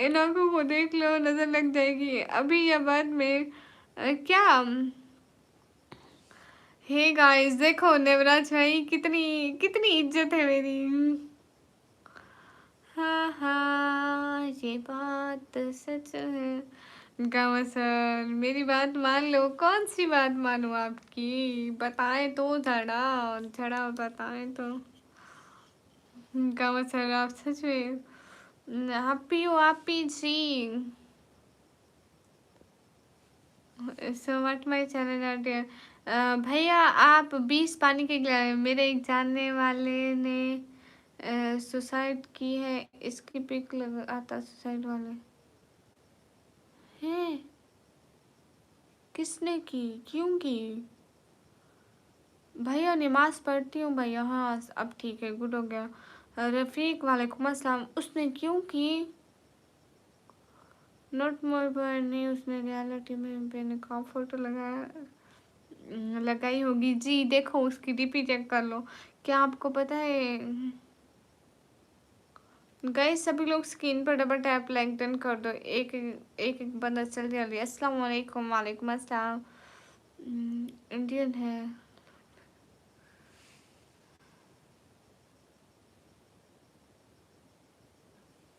इन आंखों को देख लो, नजर लग जाएगी अभी या बाद में। क्या? हे गाइस देखो नेवराज भाई, कितनी कितनी इज्जत है मेरी। हाँ हाँ ये बात सच है। गामा सर मेरी बात मान लो, कौन सी बात मानूं आपकी, बताएं तो जरा, जरा बताएं तो। गामा सर आप सच में हैप्पी हो हैप्पी जी। So what my channel are dear. भैया आप 20 पानी के गिलास, मेरे एक जानने वाले ने सुसाइड की है, इसकी पिक लग आता सुसाइड वाले हैं। किसने की, क्यों की? भैया नमाज पढ़ती हूँ भैया, हाँ अब ठीक है, गुड हो गया। रफ़ीक वालेकुम अस्सलाम, उसने क्यों की? नॉट मोर बॉय नहीं, उसने रियलिटी में बेनकाब फोटो लगाई होगी जी। देखो उसकी डीपी चेक कर लो। क्या आपको पता है गाइस, सभी लोग स्क्रीन पर डबल टैप लाइक डन कर दो। एक एक एक बंदा चल रहा है। अस्सलाम वालेकुम। वालेकुम अस्सलाम। इंडियन है।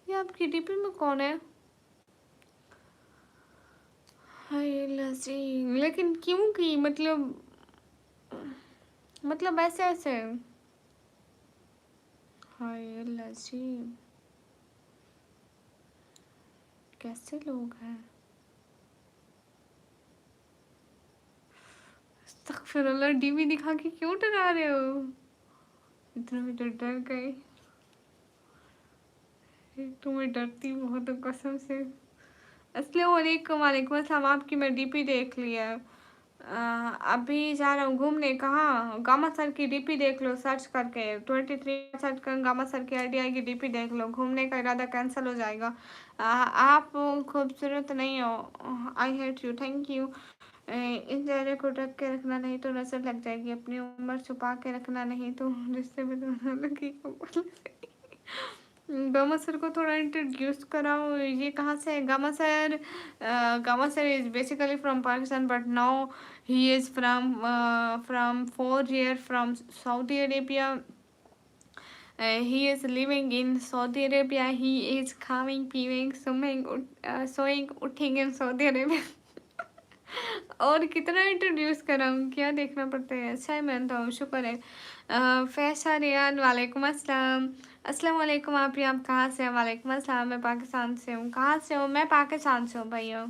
ये आपकी डीपी में कौन है? हाय लजी, लेकिन क्यों की, मतलब ऐसे ऐसे। हाय लजी, कैसे लोग हैं। अस्तगफिरुल्लाह, डीपी दिखा के क्यों डरा रहे हो? इतना भी डर गए। एक तो मैं डरती बहुत हूँ कसम से। अस्सलाम वालेकुम। वालेकुम अस्सलाम। आपकी मैं डीपी देख लिया। अभी जा रहा हूँ घूमने। कहाँ? गामा सर की डीपी देख लो सर्च करके, 23 सर्च कर, गामा सर की आईडी आएगी, डीपी देख लो। घूमने का इरादा कैंसिल हो जाएगा। आप खूबसूरत नहीं हो। I hate you, thank you. इस चेहरे को ढक के रखना, नहीं तो नजर लग जाएगी। अपनी उम्र छुपा के रखना, नहीं तो रिश्ते में तो लगी। गामा सर को थोड़ा इंट्रोड्यूस कराओ, ये कहाँ से है gamma sir? Gamma sir is basically from Pakistan, but now he is from 4 year from Saudi Arabia. He is living in Saudi Arabia. He is coming, peeing, swimming, sewing, उठेंगे in Saudi Arabia. और कितना introduce कराऊँ, क्या देखना पड़ता है। अच्छा है, मैं तो शुक्र है। फैसा रियान वालेकुम अस्सलाम। अस्सलाम वालेकुम। आप कहाँ से हैं? वालेकुम अस्सलाम। मैं पाकिस्तान से हूँ। कहाँ से हो? मैं पाकिस्तान से हूँ भैया।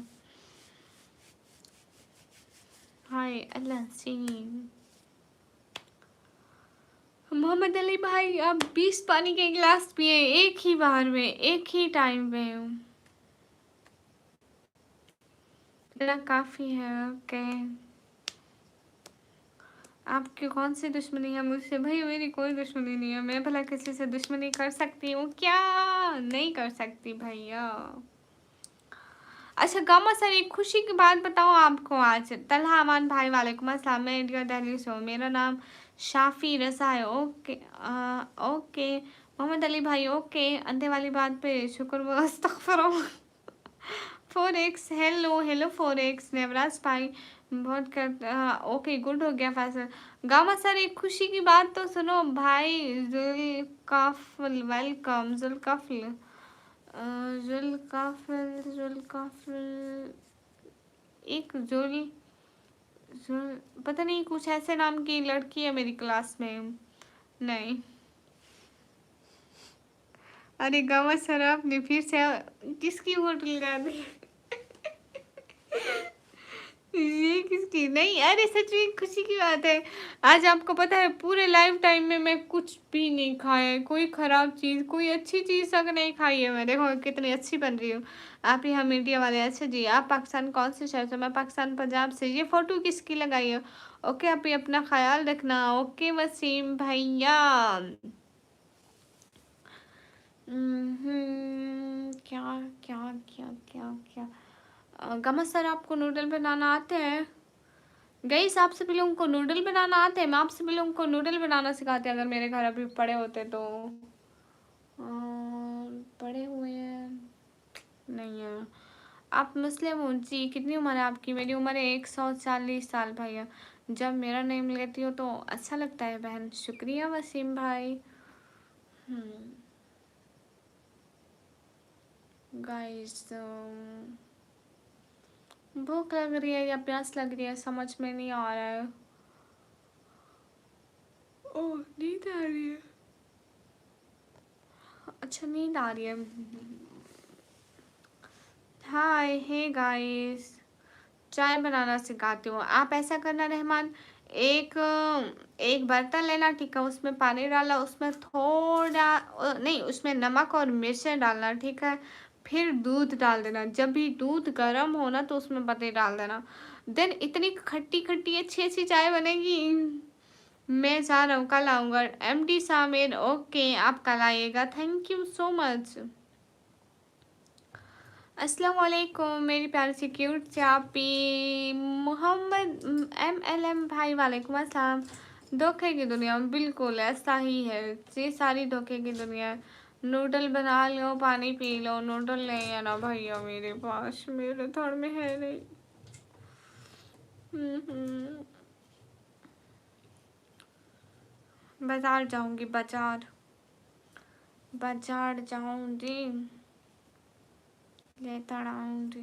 हाय अल्लाह सी। मोहम्मद अली भाई, आप 20 पानी के गिलास पिए एक ही बार में, एक ही टाइम में। इतना काफ़ी है। ओके, आपकी कौन सी दुश्मनी है मुझसे? भाई मेरी कोई दुश्मनी नहीं है। मैं भला किसी से दुश्मनी कर सकती हूँ क्या? नहीं कर सकती भैया। अच्छा गामा सर, एक खुशी की बात बताऊँ आपको। आज तलहा अमान भाई वालेकुम अस्सलाम। मैं इंडिया दिल्ली से हूँ। मेरा नाम शाफी रसा है। ओके ओके मोहम्मद अली भाई। ओके, अंधे वाली बात पे शुक्र व अस्तगफिरुल्लाह। 4x हेलो हेलो 4x नेवराज भाई बहुत कर। ओके गुड हो गया फैसल। गामा सर एक खुशी की बात तो सुनो भाई। जुल्काफल वेलकम। जुल्काफल जुल्काफल जुल्काफल एक जुल पता नहीं, कुछ ऐसे नाम की लड़की है मेरी क्लास में। नहीं, अरे गामा सर आपने फिर से किसकी फोटो लगा दी? ये किसकी? नहीं, अरे सच में खुशी की बात है। आज आपको पता है पूरे लाइफ टाइम में मैं कुछ भी नहीं खाया है, कोई खराब चीज़, कोई अच्छी चीज़ तक नहीं खाई है। मैं देखो कितनी अच्छी बन रही हूँ। आप ही हम मीडिया वाले। अच्छा जी, आप पाकिस्तान कौन से शहर से? मैं पाकिस्तान पंजाब से। ये फ़ोटो किसकी लगाई है? ओके, आप ही अपना ख्याल रखना। ओके वसीम भैया। क्या क्या क्या क्या क्या गमत सर, आपको नूडल बनाना आते हैं? गई आप सभी लोगों को नूडल बनाना आते हैं? मैं आप सभी लोगों को नूडल बनाना सिखाते अगर मेरे घर अभी पड़े होते तो। पड़े हुए हैं नहीं है। आप मुस्लिम हो जी? कितनी उम्र है आपकी? मेरी उम्र है 140 साल भैया। जब मेरा नेम लेती हो तो अच्छा लगता है बहन। शुक्रिया वसीम भाई। गाइस भूख लग रही है या प्यास लग रही है समझ में नहीं आ रहा है। ओह नींद आ रही है। अच्छा नींद आ रही है। हाय हे गाइस, चाय बनाना सिखाती हूँ। आप ऐसा करना रहमान, एक एक बर्तन लेना, ठीक है, उसमें पानी डाला, उसमें थोड़ा नहीं, उसमें नमक और मिर्चें डालना, ठीक है। फिर दूध डाल देना, जब भी दूध गर्म होना तो उसमें पत्ती डाल देना। देन इतनी खट्टी खट्टी अच्छी अच्छी चाय बनेगी। मैं जा रहा हूँ, कल आऊँगा। एमडी सामिर, ओके आप कल आइएगा, थैंक यू सो मच। अस्सलाम वालेकुम मेरी प्यारी सी क्यूट चापी मोहम्मद MLM भाई, वालेकुम अस्सलाम। धोखे की दुनिया में बिल्कुल ऐसा ही है, ये सारी धोखे की दुनिया है। नूडल बना लो, पानी पी लो, नूडल नहीं है ना भैया मेरे पास, मेरे थोड़ में है नहीं। बाजार जाऊंगी, बाजार बाजार जाऊंगी, लेकर आऊंगी।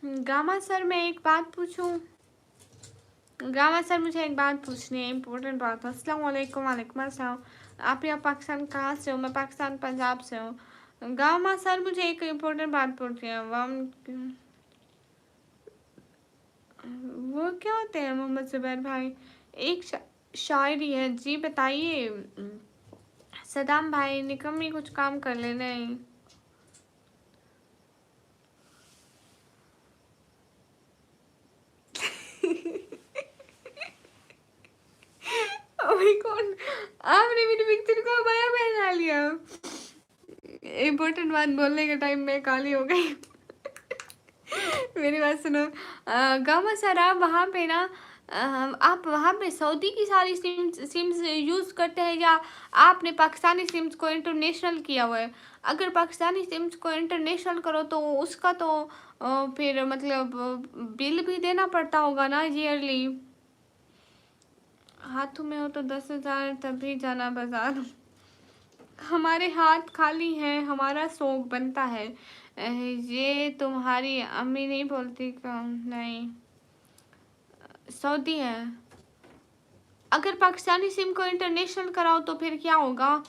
गामा सर मैं एक बात पूछूं? गामा सर मुझे एक बात पूछनी है, इम्पोर्टेंट बात। अस्सलाम वालेकुम। वालेकुम अस्सलाम। आप यहाँ पाकिस्तान कहाँ से हो? मैं पाकिस्तान पंजाब से हूँ। गामा सर मुझे एक इम्पोर्टेंट बात पूछनी है। वो क्या होते हैं मोहम्मद जुबैर भाई? एक शायरी है जी, बताइए। सदाम भाई निकम्मी कुछ काम कर ले। नहीं ओह गॉड, आपने मेरी पिक्चर को बाया पहना लिया। इम्पोर्टेंट बात बोलने के टाइम में काली हो गई। मेरी बात सुनो। गामा सर आप वहाँ पे ना, आप वहाँ पे सऊदी की सारी सिम्स यूज़ करते हैं या आपने पाकिस्तानी सिम्स को इंटरनेशनल किया हुआ है? अगर पाकिस्तानी सिम्स को इंटरनेशनल करो तो उसका तो फिर मतलब बिल भी देना पड़ता होगा ना ईयरली। हाथों में हो तो 10,000 तभी जाना बाजार। हमारे हाथ खाली हैं, हमारा शौक बनता है। ये तुम्हारी अम्मी नहीं बोलती क्यों? नहीं, सऊदी है। अगर पाकिस्तानी सिम को इंटरनेशनल कराओ तो फिर क्या होगा?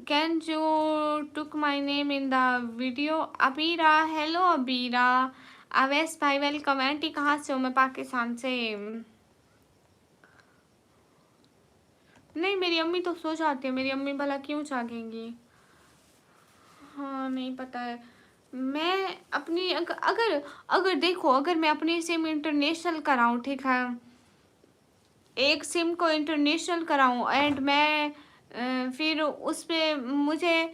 Can you took my name in the video. Abira, hello Abira. Awais भाई वेलकम। आंटी कहाँ से हो? मैं पाकिस्तान से। नहीं मेरी अम्मी तो सो जाती है, मेरी अम्मी भला क्यों जागेंगी? हाँ नहीं पता है। मैं अपनी अगर अगर देखो, अगर मैं अपनी सिम इंटरनेशनल कराऊँ, ठीक है, एक सिम को इंटरनेशनल कराऊँ एंड मैं फिर उस पे मुझे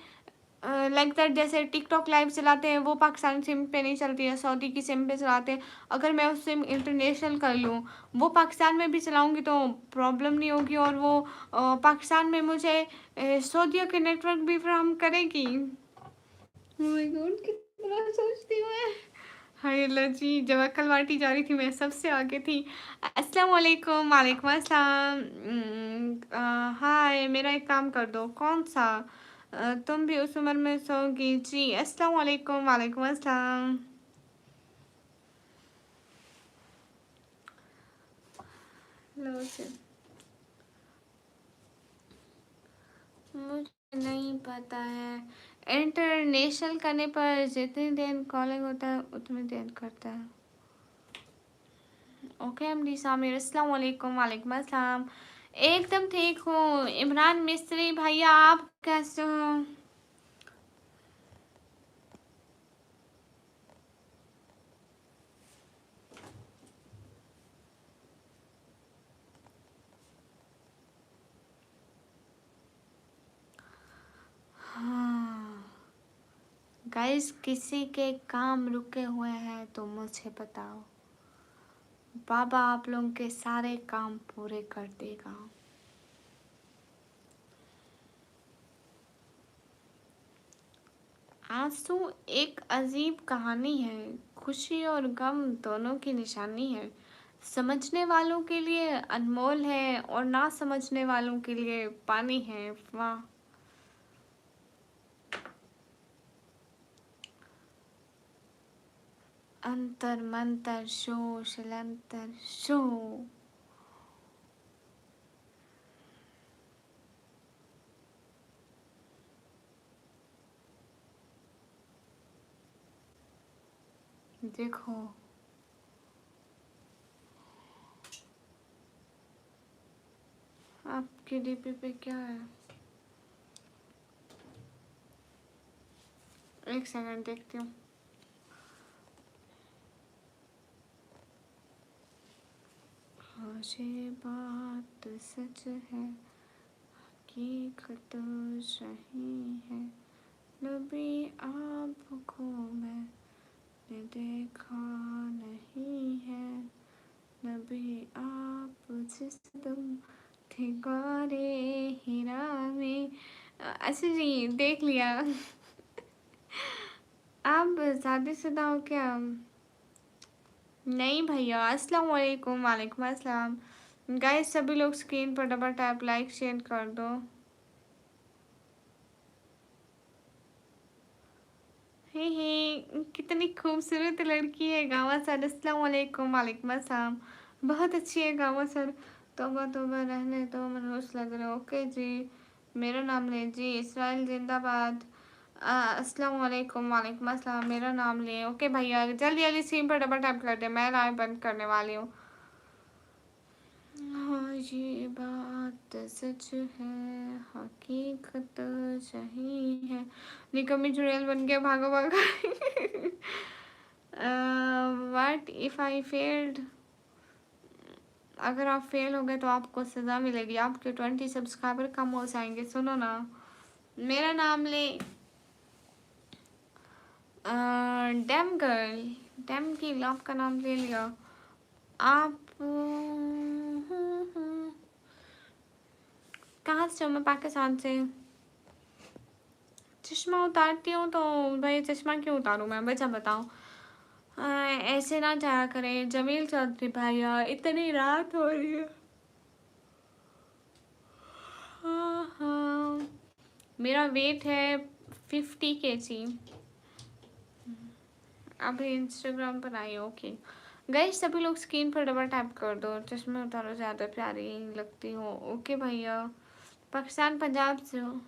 लाइक दैट, जैसे टिकटॉक लाइव चलाते हैं वो पाकिस्तानी सिम पे नहीं चलती है, सऊदी की सिम पे चलाते हैं। अगर मैं उस सिम इंटरनेशनल कर लूँ, वो पाकिस्तान में भी चलाऊँगी तो प्रॉब्लम नहीं होगी, और वो पाकिस्तान में मुझे सऊदीया के नेटवर्क भी फ्राहम करेगी। Oh my God, कितना सोचती हूँ मैं। हाय अल्लाह जी, जब अक्ल बांटी जा रही थी मैं सबसे आगे थी। अस्सलाम वालेकुम। वालेकुम अस्सलाम। हाय मेरा एक काम कर दो। कौन सा? तुम भी उस उम्र में सोगी जी। अस्सलाम वालेकुम। वालेकुम अस्सलाम। लो से मुझे नहीं पता है। इंटरनेशनल करने पर जितनी देर कॉलिंग होता है उतनी देर करता है। ओके एमडी सामिर, अस्सलाम वालेकुम। वालेकुम अस्सलाम। एकदम ठीक हूँ। इमरान मिस्त्री भैया आप कैसे हो? हाँ गाइस, किसी के काम रुके हुए हैं तो मुझे बताओ, बाबा आप लोगों के सारे काम पूरे कर देगा। आंसू एक अजीब कहानी है, खुशी और गम दोनों की निशानी है। समझने वालों के लिए अनमोल है और ना समझने वालों के लिए पानी है। वाह। अंतर मंतर शो शलंतर शो। देखो आपकी डीपी पे क्या है, एक सेकंड देखती हूँ। ये बात सच है, हकीकत सही है, नबी आपको मैंने देखा नहीं है, नबी आप जिस दम ठिकारे हीरा में। अच्छा जी, देख लिया। आप शादीशुदा हो क्या? नहीं भैया। अस्सलाम वालेकुम। वालेकुम अस्सलाम। गाइस सभी लोग स्क्रीन पर डबल टैप लाइक शेयर कर दो। हे कितनी खूबसूरत लड़की है गावा सर। अस्सलाम वालेकुम। वालेकुम अस्सलाम। बहुत अच्छी है गावा सर। तोबा तोबा रहने तो मनहूस लग रहे हो। ओके जी, मेरा नाम ले जी। इसराइल जिंदाबाद। अस्सलाम वालेकुम। वालेकुम अस्सलाम। मेरा नाम ले। ओके भैया, जल्दी जल्दी स्क्रीन पर डबल टैप कर दे, मैं लाइव बंद करने वाली हूँ। हाँ ये बात सच है, हकीकत सही है। निकम्मी चुड़ैल बन के भागो भागो। What if I failed? अगर आप फेल हो गए तो आपको सज़ा मिलेगी, आपके 20 सब्सक्राइबर कम हो जाएंगे। सुनो ना, मेरा नाम ले। डैम गर्ल, डैम की लव का नाम ले लिया आप। कहाँ से हो? मैं पाकिस्तान से। चश्मा उतारती हूँ तो भाई चश्मा क्यों उतारूँ मैं, बचा बताओ। ऐसे ना जाया करें जमील चौधरी भैया, इतनी रात हो रही है। हाँ हाँ, मेरा वेट है 50 kg। अभी इंस्टाग्राम पर आई। ओके गाइस सभी लोग स्क्रीन पर डबल टैप कर दो। चश्मे उतारो, ज़्यादा प्यारी लगती हो। ओके भैया, पाकिस्तान पंजाब से हो।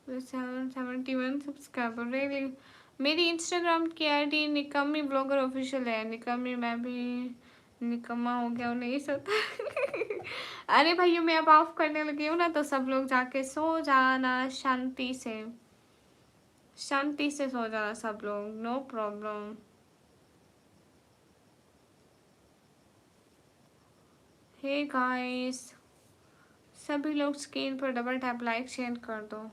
771 सब्सक्राइबर रेली। मेरी इंस्टाग्राम की आईडी निकम्मी ब्लॉगर ऑफिशियल है। निकम्मी, मैं भी निकम्मा हो गया, नहीं सोता। अरे भैया मैं अब ऑफ करने लगी हूँ ना, तो सब लोग जाके सो जाना शांति से। शांति से सो जाना सब लोग, नो प्रॉब्लम। हे गाइस सभी लोग स्क्रीन पर डबल टैप लाइक शेयर कर दो।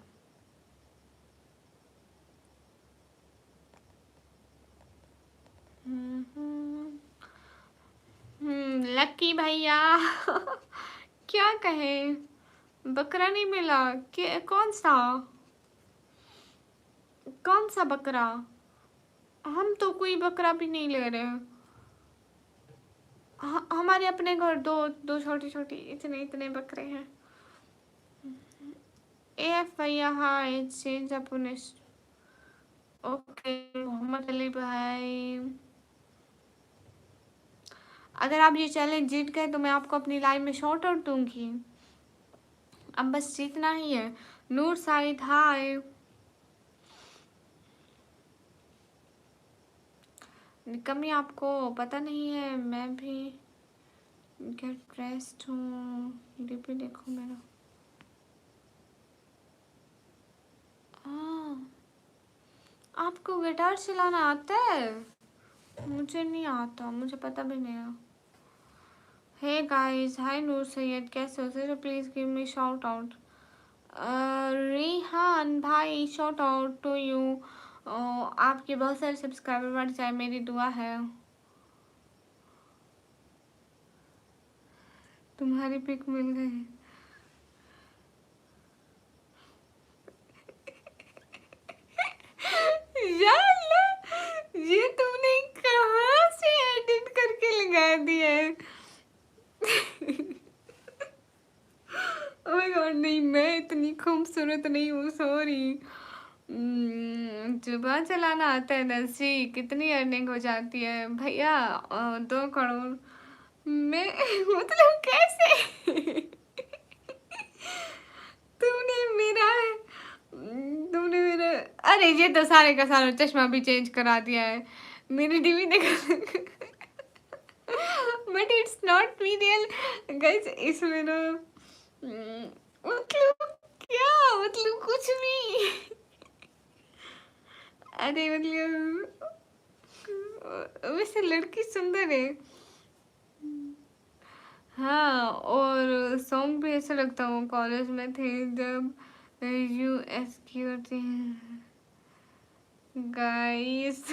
लकी भैया। क्या कहे, बकरा नहीं मिला? कौन सा, कौन सा बकरा? हम तो कोई बकरा भी नहीं ले रहे। हमारे अपने घर दो दो छोटी छोटी इतने इतने बकरे हैं। एफ भैया हाय, चेंज अपनिश। ओके मोहम्मद अली भाई, अगर आप ये चैलेंज जीत गए तो मैं आपको अपनी लाइव में शॉर्ट आउट दूंगी। अब बस जीतना ही है। नूर साइद हाय। कमी आपको पता नहीं है, मैं भी गेट रेस्ट हूँ। डीपी देखो मेरा। हाँ, आपको गिटार चलाना आता है? मुझे नहीं आता, मुझे पता भी नहीं है। हे गाइस, हाय नूर सैयद, कैसे हो sir? Please give me shout out. Rihan भाई शाउट आउट टू यू। आपके बहुत सारे सब्सक्राइबर बढ़ जाए, मेरी दुआ है। तुम्हारी पिक मिल गई। यार ये तुमने कहाँ से एडिट करके लगाया खूबसूरत नहीं हूँ, सॉरी। जुबान चलाना आता है नरसी, कितनी अर्निंग हो जाती है भैया? 2 करोड़ में मतलब कैसे? तूने मेरा तुमने मेरा अरे ये तो सारे का सारा चश्मा भी चेंज करा दिया है, मेरी डीवी देखा। But it's not me real guys, इसमें ना मतलब क्या, मतलब कुछ भी। अरे मतलब वैसे लड़की सुंदर है। हाँ, और सॉन्ग भी ऐसा लगता हूँ कॉलेज में थे जब यूएस की होती है गाइस।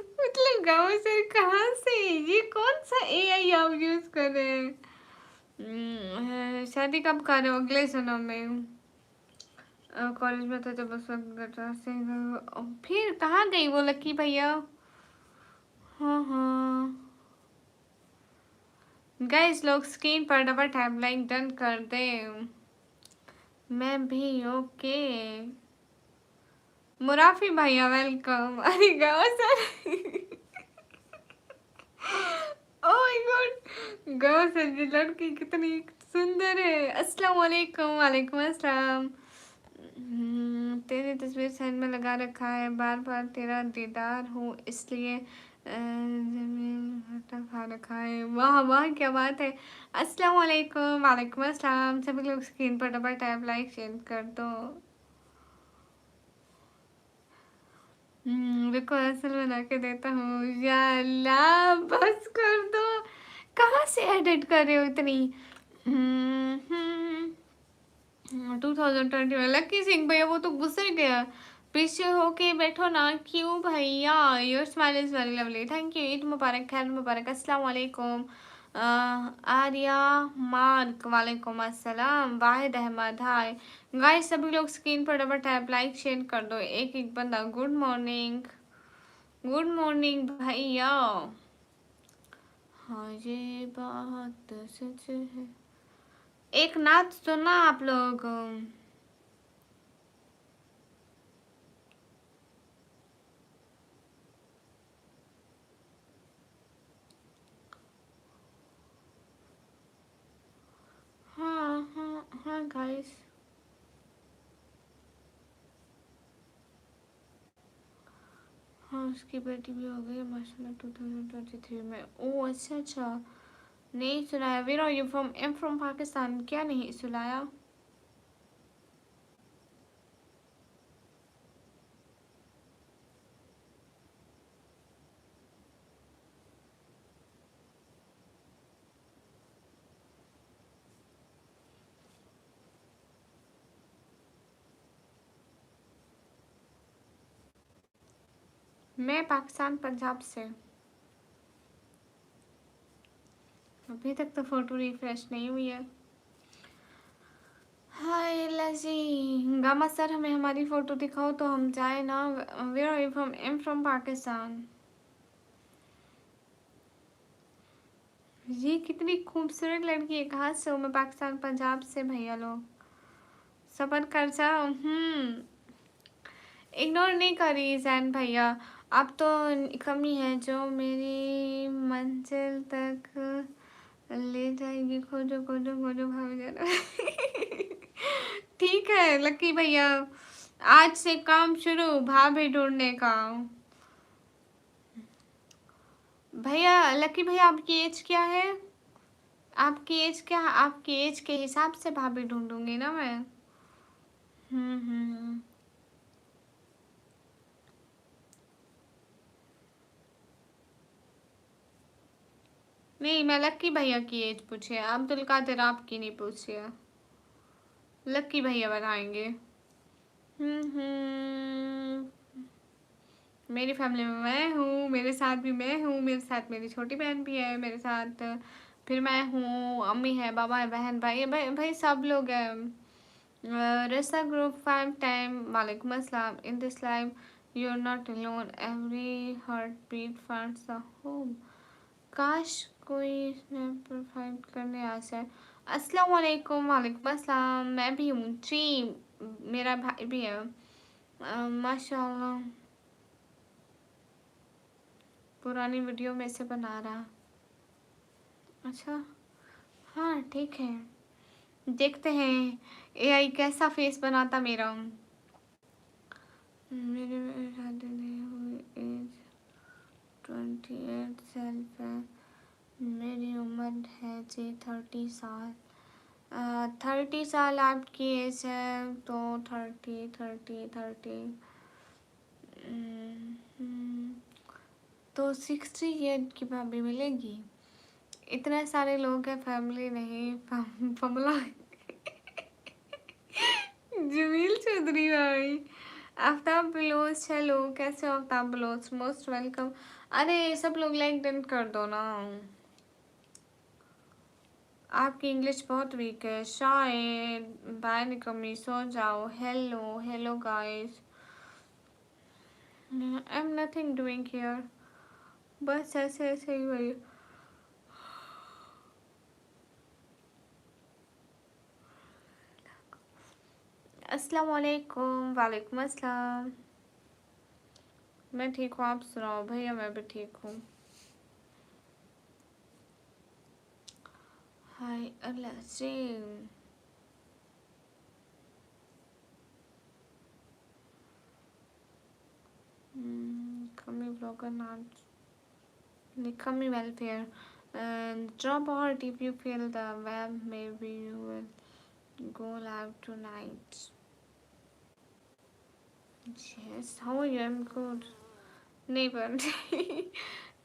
मतलब गाँव से कहाँ से, ये कौन सा एआई आप यूज कर रहे हैं? शादी कब कर रहे हो? अगले साल में। कॉलेज में था जब उस वक्त गटर से फिर कहाँ गई वो लकी भैया? हाँ हाँ गाइस, लोग स्क्रीन पर डबल टैप लाइक डन कर दे। मैं भी ओके। मुराफी भैया वेलकम। अरे गाँव सर। ओह माय गॉड, गाँव सर की लड़की कितनी सुंदर है। अस्सलाम वालेकुम। वालेकुम अस्सलाम। तेरी तस्वीर सहन में लगा रखा है, बार बार तेरा दीदार हूँ इसलिए जमीन घाटा खा रखा है। वाह वाह, क्या बात है। अस्सलाम वालेकुम। वालेकुम अस्सलाम। सभी लोग स्क्रीन पर डबल टैप लाइक शेयर कर दो। देखो असल बना के देता हूँ या अल्लाह, बस कर दो। कहाँ से एडिट कर रहे हो इतनी? 2020 में लकी सिंह भैया वो तो गुजर गया, पीछे होके बैठो ना क्यों भैया? Your smile is very lovely, thank you. Eid मुबारक, खैर मुबारक। अस्सलाम वालेकुम। आर्या मार्क, वालेकुम अस्सलाम। वाहिद अहमद, हाय। गाइस सभी लोग स्क्रीन पर डबल टैप लाइक शेयर कर दो। एक एक बंदा। गुड मॉर्निंग, गुड मॉर्निंग भैया। हाँ ये बात सच है। एक नाच सुना आप लोग? हाँ हाँ हाँ गाइस। हाँ उसकी बेटी भी हो गई माशाल्लाह 2023 में। ओह अच्छा अच्छा, नहीं सुनाया। Where are you from? Am from Pakistan. क्या नहीं सुनाया? मैं पाकिस्तान पंजाब से। अभी तक तो फोटो रिफ्रेश नहीं हुई है। हाय लजी गामा सर, हमें हमारी फोटो दिखाओ तो हम जाए ना। Where are you from? Am from Pakistan. ये कितनी खूबसूरत लड़की है, कहाँ से हो? मैं पाकिस्तान पंजाब से भैया लोग। सबर कर जाओ। इग्नोर नहीं करी जैन भैया, आप तो कमी है जो मेरी मंजिल तक ले जाएगी। खोजो खोजो खोजो भाभी जाना। ठीक है लकी भैया, आज से काम शुरू भाभी ढूंढने का। भैया लकी भैया, आपकी एज क्या है? आपकी एज क्या? आपकी एज के हिसाब से भाभी ढूंढूंगी ना मैं। हम्म। नहीं, मैं लक्की भैया की एज पूछे, अब्दुल कादिर आपकी नहीं पूछी है। लक्की भैया बताएंगे। हम्म। मेरी फैमिली में मैं हूँ, मेरे साथ भी मैं हूँ, मेरे साथ मेरी छोटी बहन भी है, मेरे साथ फिर मैं हूँ, अम्मी है, बाबा है, बहन भाई है, भाई सब लोग हैं। रेसा ग्रुप 5 टाइम वालेकुम अस्सलाम। In this life you are not alone, every heart beat finds a home. काश कोई स्नैप प्रोफाइल करने आ जाए। अस्सलाम वालेकुम। वालेकुम अस्सलाम। मैं भी हूँ जी। मेरा भाई भी है। माशाल्लाह। पुरानी वीडियो में से बना रहा। अच्छा। हाँ ठीक है। देखते हैं एआई कैसा फेस बनाता मेरा। मेरे शादी नहीं हुई, एज 28 साल है। मेरी उम्र है जी 30 साल। 30 साल आपकी एज है तो 30 तो 60 ईयर की भाभी मिलेगी। इतने सारे लोग हैं, फैमिली नहीं फमला। जमील चौधरी भाई। आफ्ताब बलोच, हेलो कैसे हो आफ्ताब बलोच, मोस्ट वेलकम। अरे सब लोग लाइक डन कर दो ना। आपकी इंग्लिश बहुत वीक है शायद। बाय निकमी सो जाओ। Hello hello guys. I am nothing doing here. बस ऐसे ऐसे ही भाई। अस्सलाम वालेकुम। वालेकुम अस्सलाम। मैं ठीक हूँ, आप सुनाओ भैया। मैं भी ठीक हूँ। हाय अल्लाह से। कमी blogger not Nikami welfare. Drop out if you feel the web. Maybe you will go live tonight. Yes, how are you? I'm good. नहीं पर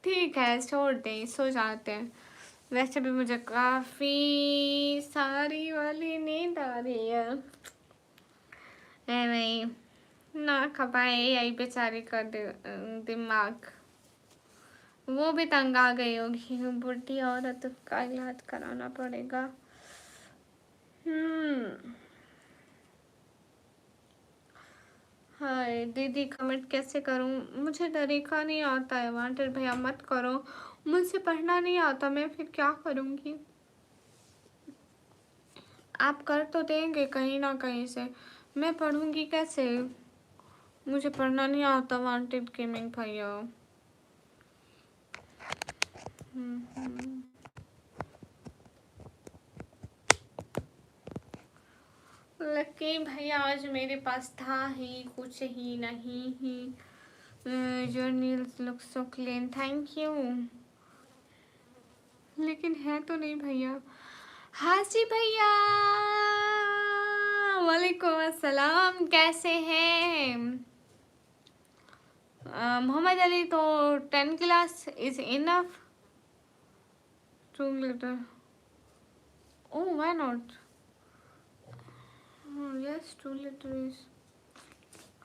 ठीक है, छोड़ दें, सो जाते हैं। वैसे भी मुझे काफ़ी सारी वाली नींद आ रही है। नहीं ना खपाए यही बेचारी का दिमाग। वो भी तंग आ गई होगी। बुढ़ी औरत का इलाज कराना पड़ेगा। हाय दीदी, कमेंट कैसे करूं? मुझे तरीका नहीं आता है। वांटेड भैया मत करो, मुझसे पढ़ना नहीं आता, मैं फिर क्या करूंगी? आप कर तो देंगे कहीं ना कहीं से, मैं पढ़ूंगी कैसे? मुझे पढ़ना नहीं आता वांटेड गेमिंग भैया। लकी भैया आज मेरे पास था ही कुछ ही नहीं ही। Your nails look so clean, thank you. लेकिन है तो नहीं भैया। हाँ जी भैया। वालेकुम अस्सलाम, कैसे हैं? मोहम्मद अली तो 10 class is enough. 2 litre. Oh why not. Yes 2 litre is.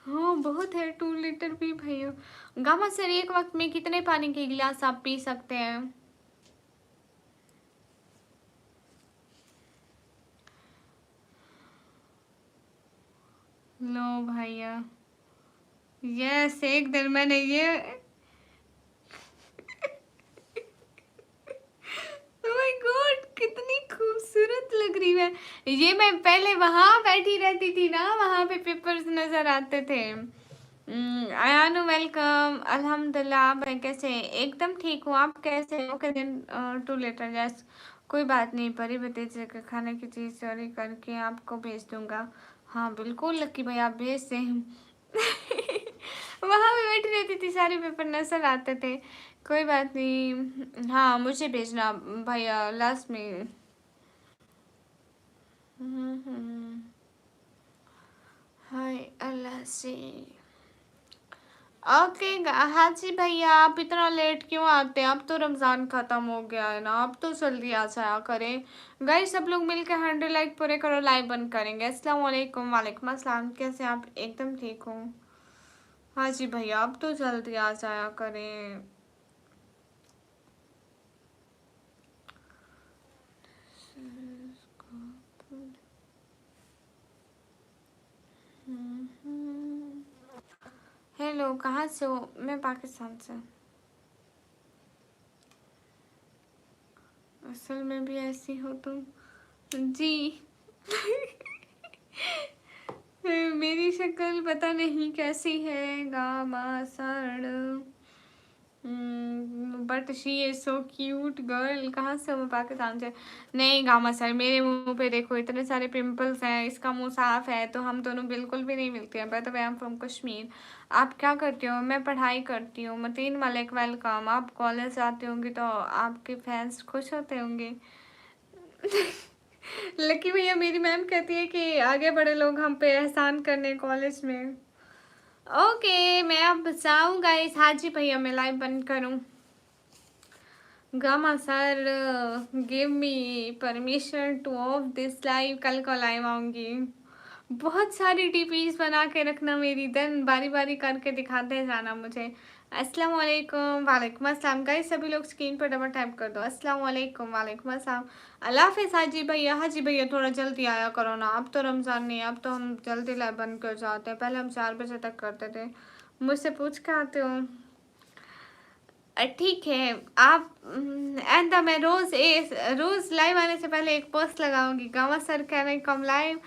हाँ बहुत है 2 लीटर भी भैया। गामा सर एक वक्त में कितने पानी के गिलास आप पी सकते हैं? लो भैया। यस एक दिन मैंने ये माय गॉड कितनी खूबसूरत लग रही है ये। मैं पहले वहां बैठी रहती थी ना, वहां पे पेपर्स नजर आते थे। अयानु वेलकम। अल्हम्दुलिल्लाह। मैं कैसे? एकदम ठीक हूँ, आप कैसे हो? के दिन 2 लीटर गैस। कोई बात नहीं, परी भतीजे के खाने की चीज़ चोरी करके आपको भेज दूंगा। हाँ बिल्कुल लकी भाई, आप भेज दें। वहाँ पे बैठी रहती थी, सारे पेपर नजर आते थे। कोई बात नहीं, हाँ मुझे भेजना भैया लास्ट में। हाय अल्लाह से। ओके हाँ जी भैया, आप इतना लेट क्यों आते हैं? अब तो रमज़ान ख़त्म हो गया है ना, अब तो जल्दी आ जाया करें। गाइस सब लोग मिलकर 100 लाइक पूरे करो, लाइव बंद करेंगे। अस्सलाम वालेकुम। वालेकुम अस्सलाम। कैसे आप? एकदम ठीक हो। हाँ जी भैया, अब तो जल्दी आ जाया करें। हेलो, कहाँ से हो? मैं पाकिस्तान से। असल में भी ऐसी हो तुम। जी। मेरी शक्ल पता नहीं कैसी है, gamma sir, but she is so cute girl. कहाँ से हो? मैं पाकिस्तान से। नहीं गामा सर, मेरे मुंह पे देखो इतने सारे पिंपल्स हैं, इसका मुंह साफ है, तो हम दोनों बिल्कुल भी नहीं मिलते हैं। By the way I am from Kashmir. आप क्या करते हो? मैं पढ़ाई करती हूँ। मतीन मलिक वेलकम। आप कॉलेज आते होंगे तो आपके फैंस खुश होते होंगे। लकी भैया, मेरी मैम कहती है कि आगे बड़े लोग हम पे एहसान करने कॉलेज में। ओके मैं अब जाऊँ गाइस। हाजी भैया मैं लाइव बंद करूँ? Gamma sir give me permission two of this live. कल को लाइव आऊंगी। बहुत सारी टीपीज बना के रखना मेरी, देन बारी बारी करके दिखाते जाना मुझे। अस्सलाम वालेकुम। वालेकुम अस्सलाम। गाइस सभी लोग स्क्रीन पर डबल टैप कर दो। अस्सलाम वालेकुम। वालेकुम अस्सलाम। अल्लाह हाफिज़ हाजी भैया। हाजी भैया थोड़ा जल्दी आया करो ना, अब तो रमज़ान नहीं है, अब तो हम जल्दी लाइव बंद कर जाते हैं। पहले हम 4 बजे तक करते थे। मुझसे पूछ के आते हो? ठीक है। आप एंड मैं रोज़ लाइव आने से पहले एक पोस्ट लगाऊंगी, गावा सर कह रहे कम लाइव।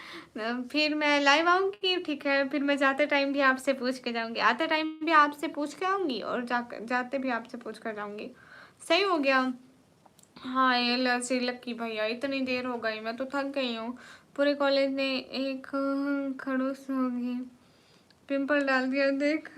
फिर मैं लाइव आऊंगी, ठीक है। फिर मैं जाते टाइम भी आपसे पूछ के जाऊंगी, आते टाइम भी आपसे पूछ के आऊंगी, और जाते भी आपसे पूछ कर जाऊंगी। सही हो गया। हाँ ये लसी लक्की भैया, इतनी देर हो गई, मैं तो थक गई हूँ। पूरे कॉलेज ने एक खड़ूस होगी पिंपल डाल दिया देख।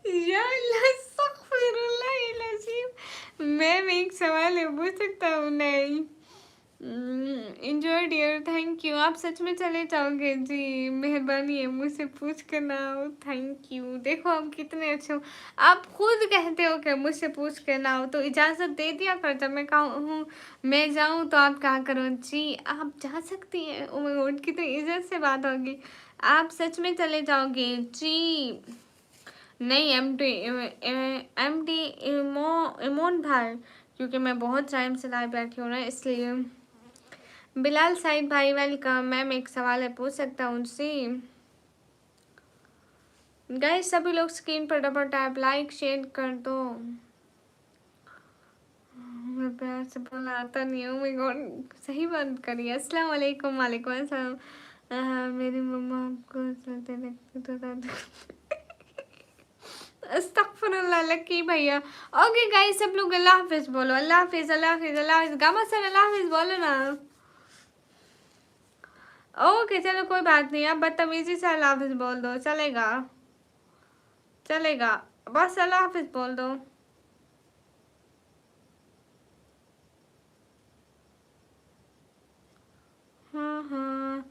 या अल्लाह, अस्तगफिरुल्लाह अल अज़ीम। मैम एक सवाल है, पूछ सकता हूँ? नहीं। Enjoy dear, thank you. आप सच में चले जाओगे? जी मेहरबानी है, मुझसे पूछ कर ना आओ। Thank you. देखो आप कितने अच्छे हो। आप खुद कहते हो कि मुझसे पूछ कर ना आओ, तो इजाज़त दे दिया कर। जब मैं कहूँ मैं जाऊँ तो आप कहा करो जी आप जा सकती हैं। ओ माय गॉड, कितनी इज्जत से बात होगी। आप सच में चले जाओगे? जी नहीं, एम डी इमोन भाई, क्योंकि मैं बहुत टाइम से लाइव बैठी हूँ ना, इसलिए। बिलाल साइद भाई वेलकम। मैम एक सवाल है, पूछ सकता हूँ उनसे? गाइस सभी लोग स्क्रीन पर डबल टैप लाइक शेयर कर दो। मैं प्यार से बोला आता नहीं हूँ। मैं गॉड सही बात करिए। अस्सलाम वालेकुम। वालेकुम अस्सलाम। मेरी मम्मा आपको चलते देखते तो अस्तगफुरुल्लाह लकी भैया। ओके गाइस सब लोग अल्लाह हाफिज बोलो। अल्लाह हाफिज अल्लाह हाफिज अल्लाह हाफिज। गामा सर अल्लाह हाफिज बोलो ना। ओके चलो कोई बात नहीं, आप बदतमीजी से अल्लाह हाफिज बोल दो, चलेगा चलेगा। बस अल्लाह हाफिज बोल दो। हाँ हाँ,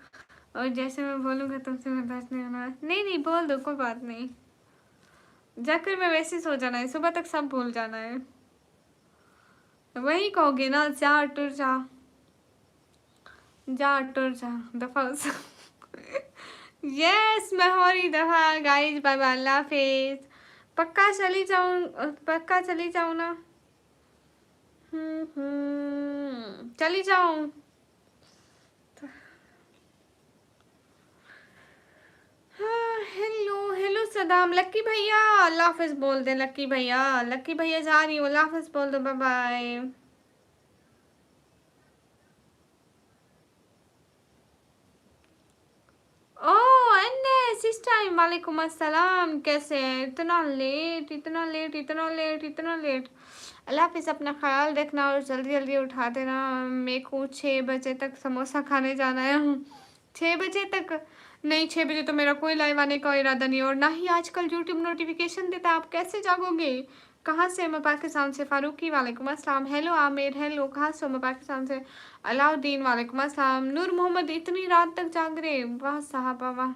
और जैसे मैं बोलूँगा तुमसे बर्दाश्त नहीं होना। नहीं नहीं बोल दो, कोई बात नहीं। जाकर मैं वैसे ही सो जाना है, सुबह तक सब भूल जाना है। वही कहोगे ना, जा टुर जा, जा टुर जा, दफा यस मैं हो रही दफा। गाइस बाय बाय, अल्लाह हाफिज। पक्का चली जाऊँ, पक्का चली जाऊँ ना? चली जाऊँ। हाँ हेलो हेलो सदाम। लक्की भैया अल्लाह हाफिज बोल दे। लक्की भैया, लक्की भैया जा रही हूँ, अल्लाह हाफिज बोल दो, बाय बाय। ओह अन्ने इस टाइम, वालेकुम अस्सलाम। कैसे हैं? इतना लेट इतना लेट इतना लेट इतना लेट। अल्लाह हाफिज, अपना ख्याल रखना और जल्दी जल्दी उठा देना। मेरे को 6 बजे तक समोसा खाने जाना है। 6 बजे तक? नहीं 6 बजे तो मेरा कोई लाइव आने का इरादा नहीं है, और ना ही आजकल यूट्यूब नोटिफिकेशन देता है। आप कैसे जागोगे? कहाँ से? मैं पाकिस्तान से। फारूकी वालेकुम अस्सलाम। Hello Aamir, hello. कहाँ से हो? मैं पाकिस्तान से। अलाउद्दीन वालेकुम अस्सलाम। नूर मोहम्मद इतनी रात तक जाग रहे? वाह साहबा वाह,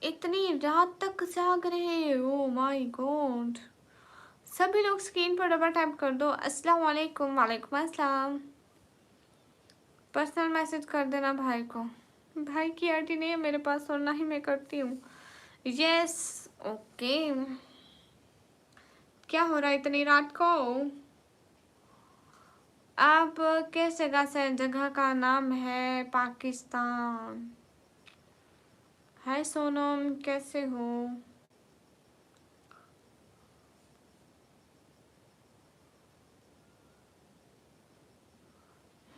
इतनी रात तक जाग रहे? Oh my God. सभी लोग स्क्रीन पर डबल टैप कर दो। अस्सलाम वालेकुम। वालेकुम अस्सलाम। पर्सनल मैसेज कर देना भाई को। भाई की आईडी नहीं है मेरे पास, और ना ही मैं करती हूँ। Yes okay. क्या हो रहा है इतनी रात को? आप किस जगह से? जगह का नाम है पाकिस्तान। हाय सोनम, कैसे हो?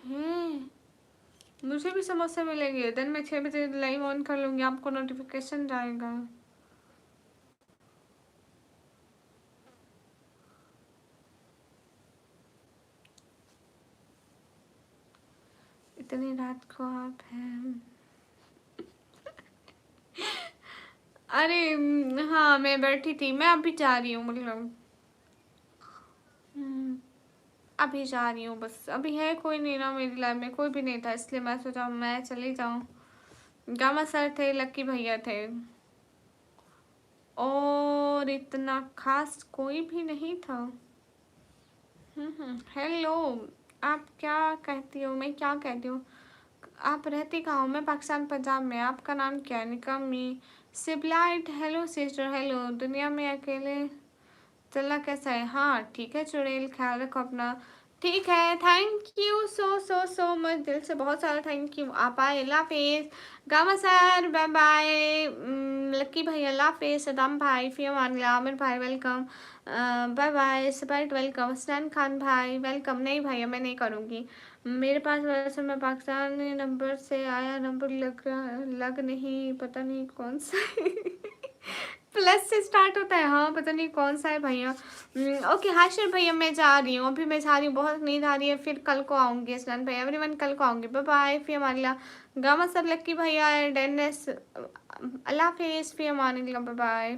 हैं, मुझे भी समोसे मिलेंगे। दिन में 6 बजे लाइव ऑन कर लूँगी, आपको नोटिफिकेशन जाएगा। इतनी रात को आप हैं। अरे हाँ, मैं बैठी थी, मैं अभी जा रही हूँ, मतलब हम्म, अभी जा रही हूँ बस। अभी है कोई नहीं ना मेरी लाइफ में, कोई भी नहीं था, इसलिए मैं सोचा मैं चली जाऊँ। गामा सर थे, लक्की भैया थे, और इतना खास कोई भी नहीं था। हेलो, आप क्या कहती हो, मैं क्या कहती हूँ? आप रहती कहाँ हो? मैं पाकिस्तान पंजाब में। आपका नाम क्या है? निकम्मी सिबलाइट। Hello sister, hello. दुनिया में अकेले चलना कैसा है? हाँ ठीक है चुड़ैल, ख्याल रखो अपना। ठीक है, thank you so so so much, दिल से बहुत सारा थैंक यू। आप आए, अल्लाह हाफिज़। Gama sir bye bye. Lucky भाई अल्लाह हाफिज़। सदाम भाई फी अमान अल्लाह। आमिर भाई वेलकम, बाय बाय। स्पाइट वेलकम। हसनैन खान भाई वेलकम। नहीं भैया मैं नहीं करूँगी, मेरे पास वैसे मैं पाकिस्तानी नंबर से आया, नंबर लग नहीं, पता नहीं कौन सा है। प्लस से स्टार्ट होता है, हाँ पता नहीं कौन सा है भैया। ओके हाशिर भैया मैं जा रही हूँ, अभी मैं जा रही हूँ, बहुत नींद आ रही है, फिर कल को आऊँगी। असलान भैया एवरीवन कल को आऊँगी, बाय बाय फी अमान अल्लाह। गामा सर, लक्की भैया, डेनिस, अल्लाह हाफिज़, फी अमान अल्लाह, बाय बाय।